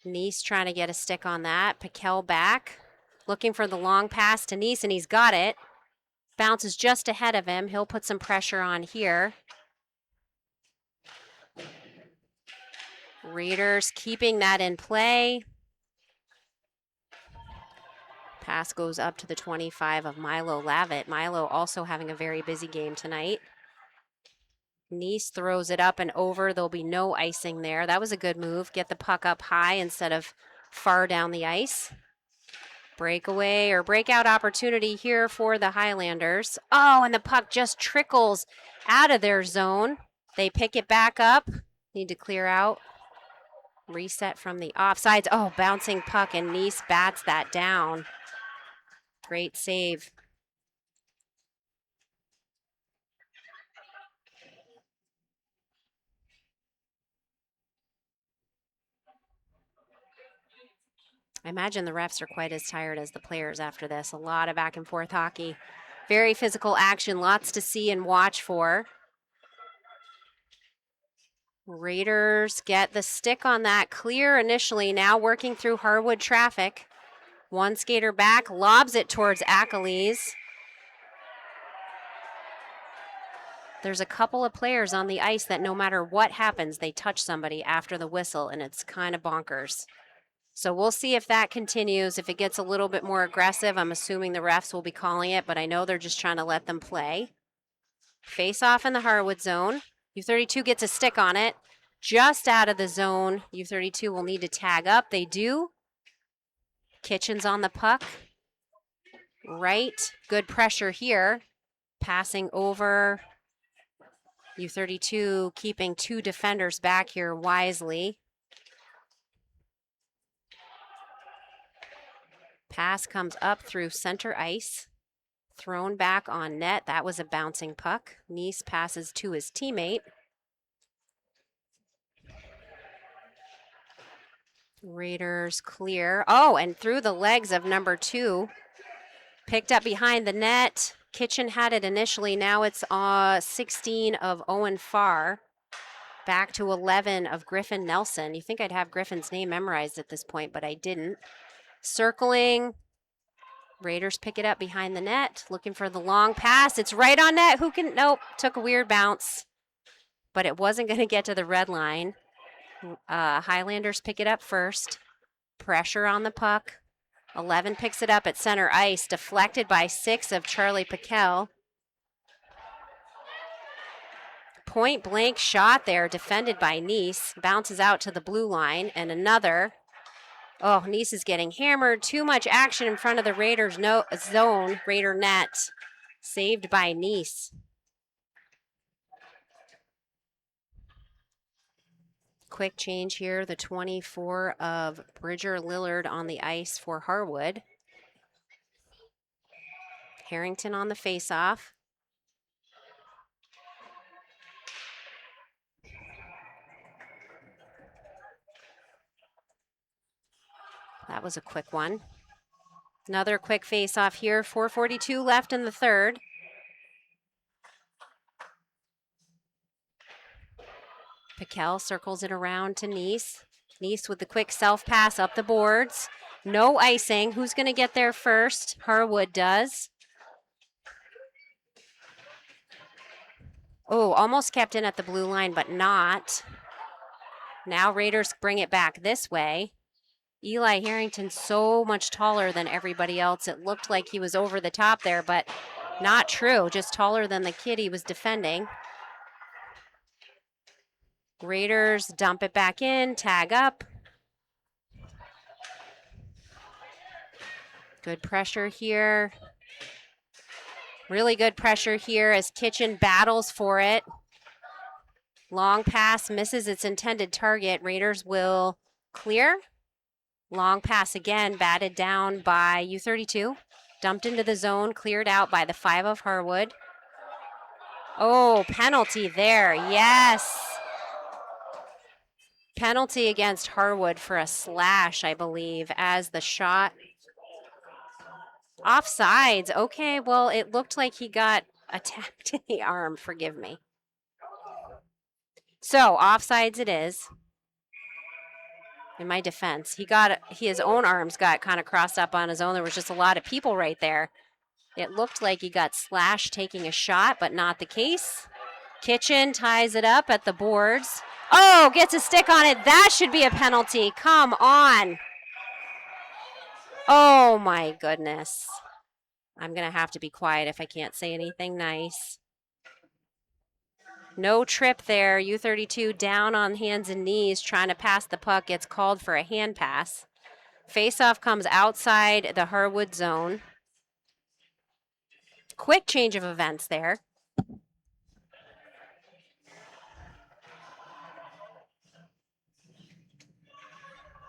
Nice trying to get a stick on that. Piquel back. Looking for the long pass to Nice, and he's got it. Bounces just ahead of him. He'll put some pressure on here. Raiders keeping that in play. Pass goes up to the 25 of Milo Lavitt. Milo also having a very busy game tonight. Nice throws it up and over. There'll be no icing there. That was a good move. Get the puck up high instead of far down the ice. Breakaway or breakout opportunity here for the Highlanders. Oh, and the puck just trickles out of their zone. They pick it back up. Need to clear out. Reset from the offsides. Oh, bouncing puck, and Nice bats that down. Great save. I imagine the refs are quite as tired as the players after this. A lot of back and forth hockey. Very physical action, lots to see and watch for. Raiders get the stick on that clear initially, now working through Harwood traffic. One skater back, lobs it towards Achilles. There's a couple of players on the ice that no matter what happens, they touch somebody after the whistle, and it's kind of bonkers. So we'll see if that continues. If it gets a little bit more aggressive, I'm assuming the refs will be calling it, but I know they're just trying to let them play. Face off in the Harwood zone. U32 gets a stick on it. Just out of the zone. U32 will need to tag up. They do. Kitchen's on the puck. Right. Good pressure here. Passing over. U32 keeping 2 defenders back here wisely. Pass comes up through center ice. Thrown back on net. That was a bouncing puck. Nice passes to his teammate. Raiders clear. Oh, and through the legs of number 2. Picked up behind the net. Kitchen had it initially. Now it's 16 of Owen Farr. Back to 11 of Griffin Nelson. You think I'd have Griffin's name memorized at this point, but I didn't. Circling. Raiders pick it up behind the net. Looking for the long pass. It's right on net. Who can? Nope. Took a weird bounce. But it wasn't going to get to the red line. Highlanders pick it up first. Pressure on the puck. 11 picks it up at center ice, deflected by 6 of Charlie Piquel. Point blank shot there, defended by Nice. Bounces out to the blue line, and another. Oh, Nice is getting hammered. Too much action in front of the Raiders' zone. Raider net. Saved by Nice. Quick change here. The 24 of Bridger Lillard on the ice for Harwood. Harrington on the faceoff. That was a quick one. Another quick face-off here. 4:42 left in the third. Piquel circles it around to Nice. Nice with the quick self-pass up the boards. No icing. Who's going to get there first? Harwood does. Oh, almost kept in at the blue line, but not. Now Raiders bring it back this way. Eli Harrington so much taller than everybody else. It looked like he was over the top there, but not true. Just taller than the kid he was defending. Raiders dump it back in, tag up. Good pressure here. Really good pressure here as Kitchen battles for it. Long pass misses its intended target. Raiders will clear. Long pass again, batted down by U32. Dumped into the zone, cleared out by the 5 of Harwood. Oh, penalty there, yes. Penalty against Harwood for a slash, I believe, as the shot. Offsides, okay, well, it looked like he got attacked in the arm, forgive me. So, offsides it is. In my defense, his own arms got kind of crossed up on his own. There was just a lot of people right there. It looked like he got slashed taking a shot, but not the case. Kitchen ties it up at the boards. Oh, gets a stick on it. That should be a penalty. Come on. Oh, my goodness. I'm going to have to be quiet if I can't say anything nice. No trip there. U32 down on hands and knees trying to pass the puck. Gets called for a hand pass. Faceoff comes outside the Harwood zone. Quick change of events there.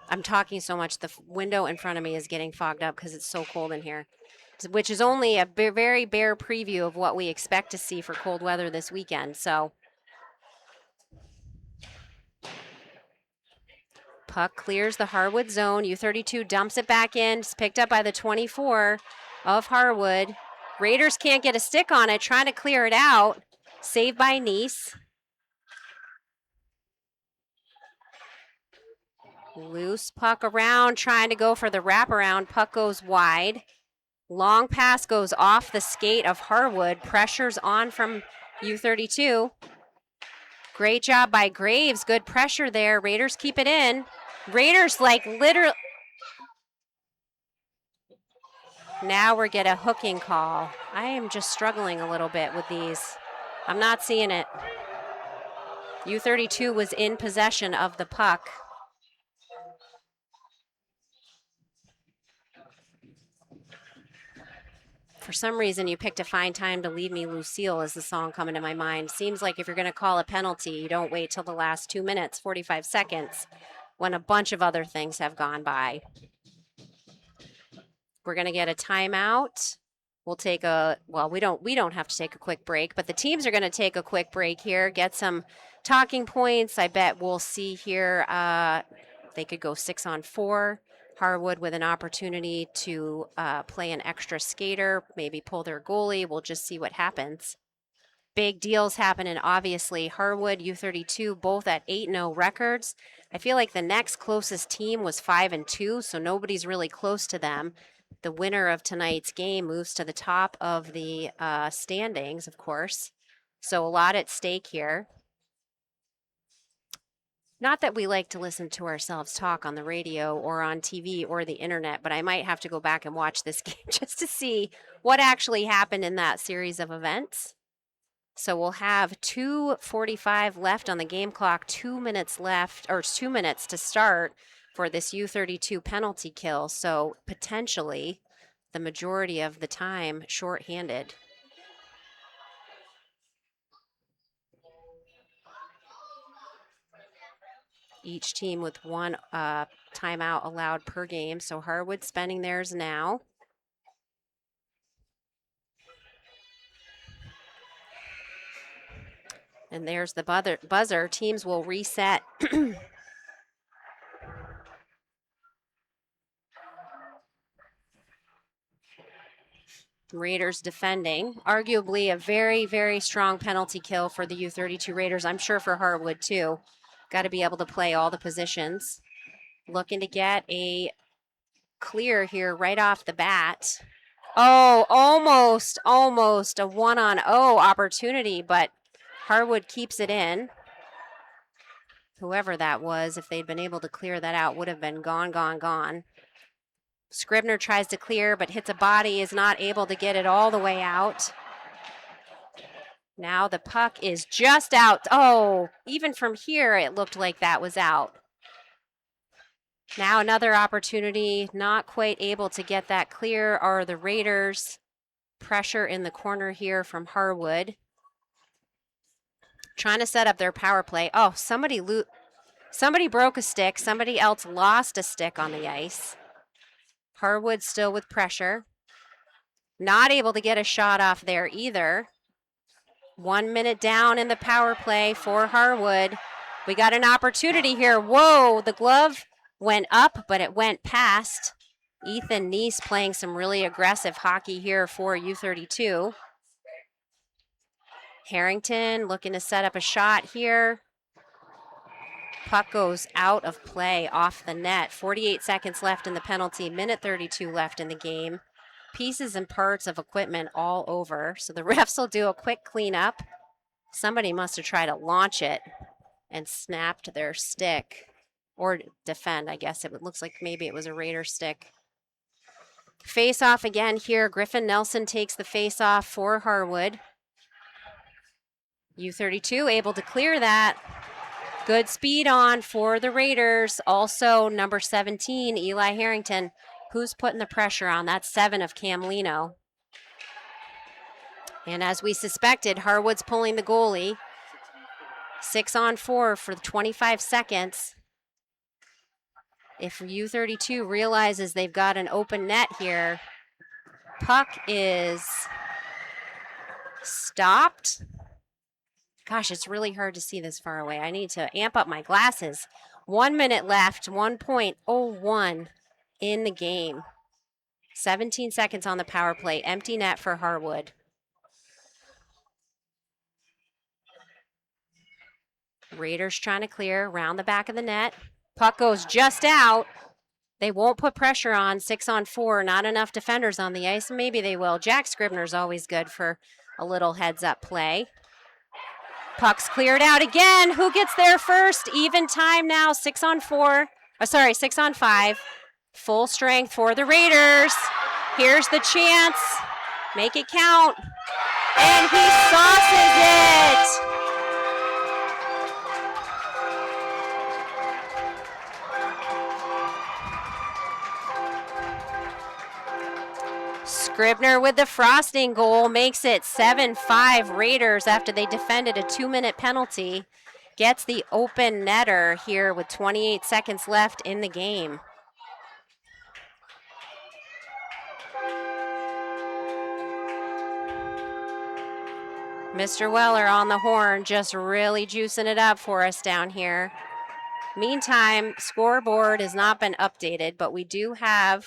I'm talking so much, the window in front of me is getting fogged up because it's so cold in here, which is only a very bare preview of what we expect to see for cold weather this weekend. So, puck clears the Harwood zone. U32 dumps it back in. It's picked up by the 24 of Harwood. Raiders can't get a stick on it, trying to clear it out. Saved by Nice. Loose puck around, trying to go for the wraparound. Puck goes wide. Long pass goes off the skate of Harwood. Pressure's on from U32. Great job by Graves. Good pressure there. Raiders keep it in. Raiders like literally. Now we're getting a hooking call. I am just struggling a little bit with these. I'm not seeing it. U32 was in possession of the puck. For some reason, you picked a fine time to leave me Lucille as the song coming to my mind. Seems like if you're going to call a penalty, you don't wait till the last 2 minutes, 45 seconds, when a bunch of other things have gone by. We're going to get a timeout. We'll take we don't have to take a quick break, but the teams are going to take a quick break here, get some talking points. I bet we'll see here they could go 6-on-4. Harwood with an opportunity to play an extra skater, maybe pull their goalie. We'll just see what happens. Big deals happening, obviously. Harwood, U32, both at 8-0 records. I feel like the next closest team was 5-2, so nobody's really close to them. The winner of tonight's game moves to the top of the standings, of course. So a lot at stake here. Not that we like to listen to ourselves talk on the radio or on TV or the internet, but I might have to go back and watch this game just to see what actually happened in that series of events. So we'll have 2:45 left on the game clock, 2 minutes left, or 2 minutes to start for this U32 penalty kill. So potentially the majority of the time shorthanded. Each team with one timeout allowed per game. So Harwood spending theirs now. And there's the buzzer. Teams will reset. Raiders defending. Arguably a very, very strong penalty kill for the U32 Raiders. I'm sure for Harwood too. Got to be able to play all the positions. Looking to get a clear here right off the bat. Oh, almost a 1-on-0 opportunity, but Harwood keeps it in. Whoever that was, if they'd been able to clear that out, would have been gone. Scribner tries to clear, but hits a body, is not able to get it all the way out. Now the puck is just out. Oh, even from here, it looked like that was out. Now another opportunity, not quite able to get that clear are the Raiders. Pressure in the corner here from Harwood. Trying to set up their power play. Oh, somebody broke a stick. Somebody else lost a stick on the ice. Harwood still with pressure. Not able to get a shot off there either. 1 minute down in the power play for Harwood. We got an opportunity here. Whoa, the glove went up, but it went past. Ethan Neese playing some really aggressive hockey here for U32. Harrington looking to set up a shot here. Puck goes out of play off the net. 48 seconds left in the penalty, minute 32 left in the game. Pieces and parts of equipment all over. So the refs will do a quick cleanup. Somebody must have tried to launch it and snapped their stick. Or defend, I guess. It looks like maybe it was a Raider stick. Face off again here. Griffin Nelson takes the face off for Harwood. U32 able to clear that. Good speed on for the Raiders. Also, number 17, Eli Harrington. Who's putting the pressure on? That's 7 of Cam Lino. And as we suspected, Harwood's pulling the goalie. 6-on-4 for 25 seconds. If U32 realizes they've got an open net here, puck is stopped. Gosh, it's really hard to see this far away. I need to amp up my glasses. 1 minute left, 1.01 in the game. 17 seconds on the power play. Empty net for Harwood. Raiders trying to clear around the back of the net. Puck goes just out. They won't put pressure on. 6-on-4. Not enough defenders on the ice. Maybe they will. Jack Scribner's always good for a little heads-up play. Puck's cleared out again. Who gets there first? Even time now. 6-on-4. 6-on-5. Full strength for the Raiders. Here's the chance. Make it count. And he sauces it. Scribner with the frosting goal makes it 7-5 Raiders after they defended a 2-minute penalty. Gets the open netter here with 28 seconds left in the game. Mr. Weller on the horn, just really juicing it up for us down here. Meantime, scoreboard has not been updated, but we do have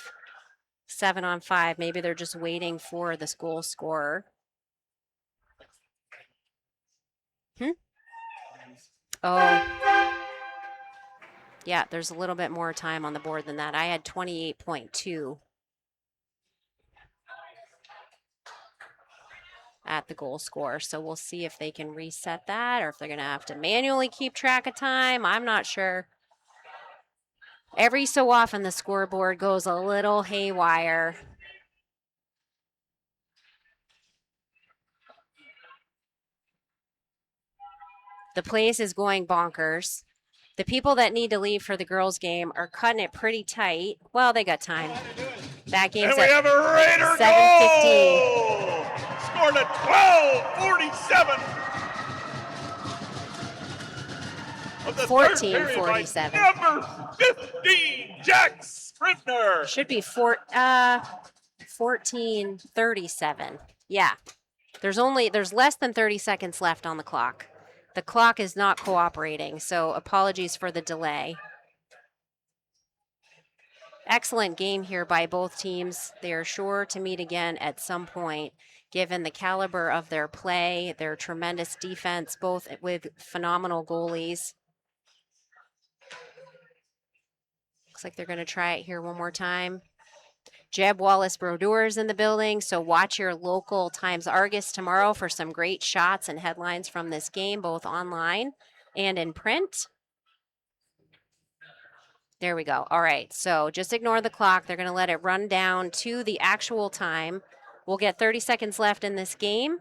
7-on-5. Maybe they're just waiting for this goal scorer. Oh. Yeah, there's a little bit more time on the board than that. I had 28.2. at the goal score. So we'll see if they can reset that or if they're going to have to manually keep track of time. I'm not sure. Every so often the scoreboard goes a little haywire. The place is going bonkers. The people that need to leave for the girls' game are cutting it pretty tight. Well, they got time. That game's And we at have a Raider 7:15. goal! Scored at 12:47 of the third period by 14:47. number 15, Jack Scribner. Should be 14:37. Yeah. There's less than 30 seconds left on the clock. The clock is not cooperating, so apologies for the delay. Excellent game here by both teams. They are sure to meet again at some point, given the caliber of their play, their tremendous defense, both with phenomenal goalies. Looks like they're going to try it here one more time. Jeb Wallace Brodeur in the building, so watch your local Times Argus tomorrow for some great shots and headlines from this game, both online and in print. There we go. All right, so just ignore the clock. They're going to let it run down to the actual time. We'll get 30 seconds left in this game.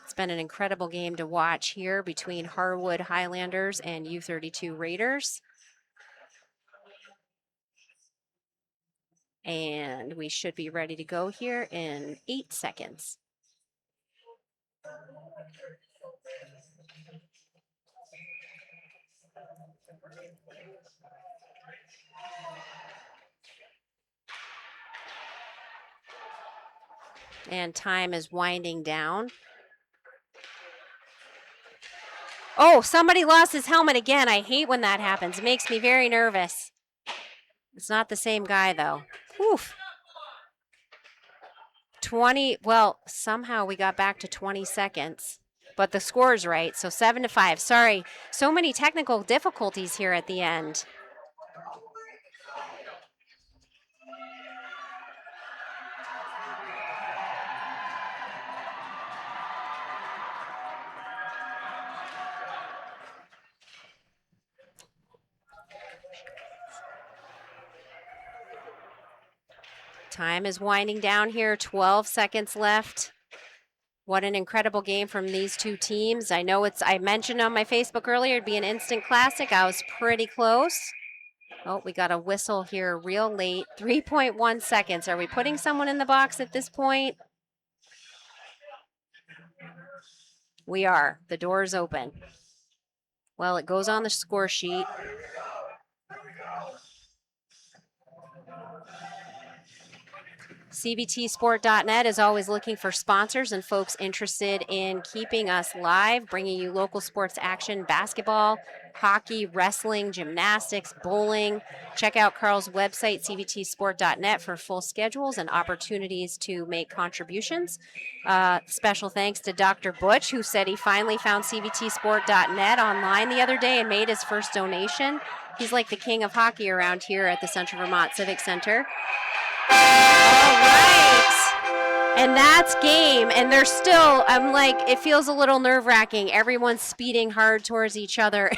It's been an incredible game to watch here between Harwood Highlanders and U32 Raiders. And we should be ready to go here in 8 seconds. And time is winding down. Oh, somebody lost his helmet again. I hate when that happens. It makes me very nervous. It's not the same guy, though. Oof. 20, well, somehow we got back to 20 seconds. But the score's right, so 7-5. Sorry, so many technical difficulties here at the end. Time is winding down here, 12 seconds left. What an incredible game from these two teams. I know I mentioned on my Facebook earlier it'd be an instant classic. I was pretty close. Oh, we got a whistle here real late. 3.1 seconds. Are we putting someone in the box at this point? We are. The door is open. Well, it goes on the score sheet. CBTsport.net is always looking for sponsors and folks interested in keeping us live, bringing you local sports action, basketball, hockey, wrestling, gymnastics, bowling. Check out Carl's website, CBTsport.net, for full schedules and opportunities to make contributions. Special thanks to Dr. Butch, who said he finally found CBTsport.net online the other day and made his first donation. He's like the king of hockey around here at the Central Vermont Civic Center. All right. And that's game. And they're still, I'm like, it feels a little nerve-wracking. Everyone's speeding hard towards each other.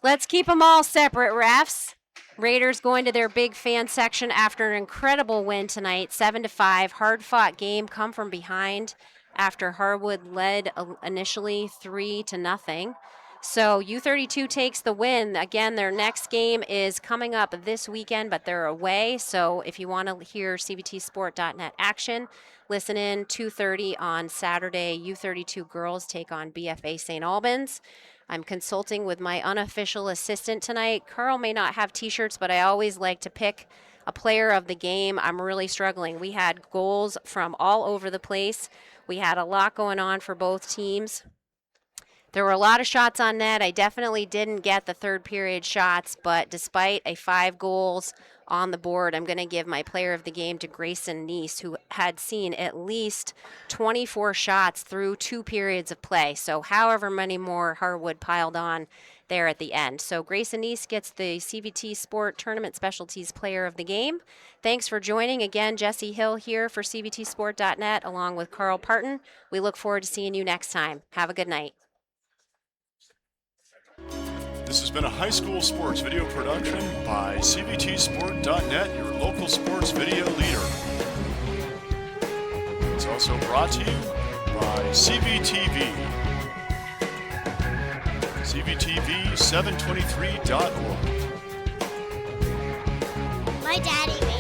Let's keep them all separate, refs. Raiders going to their big fan section after an incredible win tonight, 7-5. Hard-fought game, come from behind after Harwood led initially 3-0. So U32 takes the win. Again, their next game is coming up this weekend, but they're away. So if you want to hear CBTsport.net action, listen in 2:30 on Saturday. U32 girls take on BFA St. Albans. I'm consulting with my unofficial assistant tonight. Carl may not have T-shirts, but I always like to pick a player of the game. I'm really struggling. We had goals from all over the place. We had a lot going on for both teams. There were a lot of shots on net. I definitely didn't get the third period shots, but despite 5 goals on the board, I'm going to give my player of the game to Grayson Neese, who had seen at least 24 shots through 2 periods of play. So however many more Harwood piled on, there at the end. So Grace Anise gets the CVT Sport Tournament Specialties Player of the Game. Thanks for joining. Again, Jesse Hill here for CVTsport.net along with Carl Parton. We look forward to seeing you next time. Have a good night. This has been a high school sports video production by CVTsport.net, your local sports video leader. It's also brought to you by CVTV. CVTV723.org. My daddy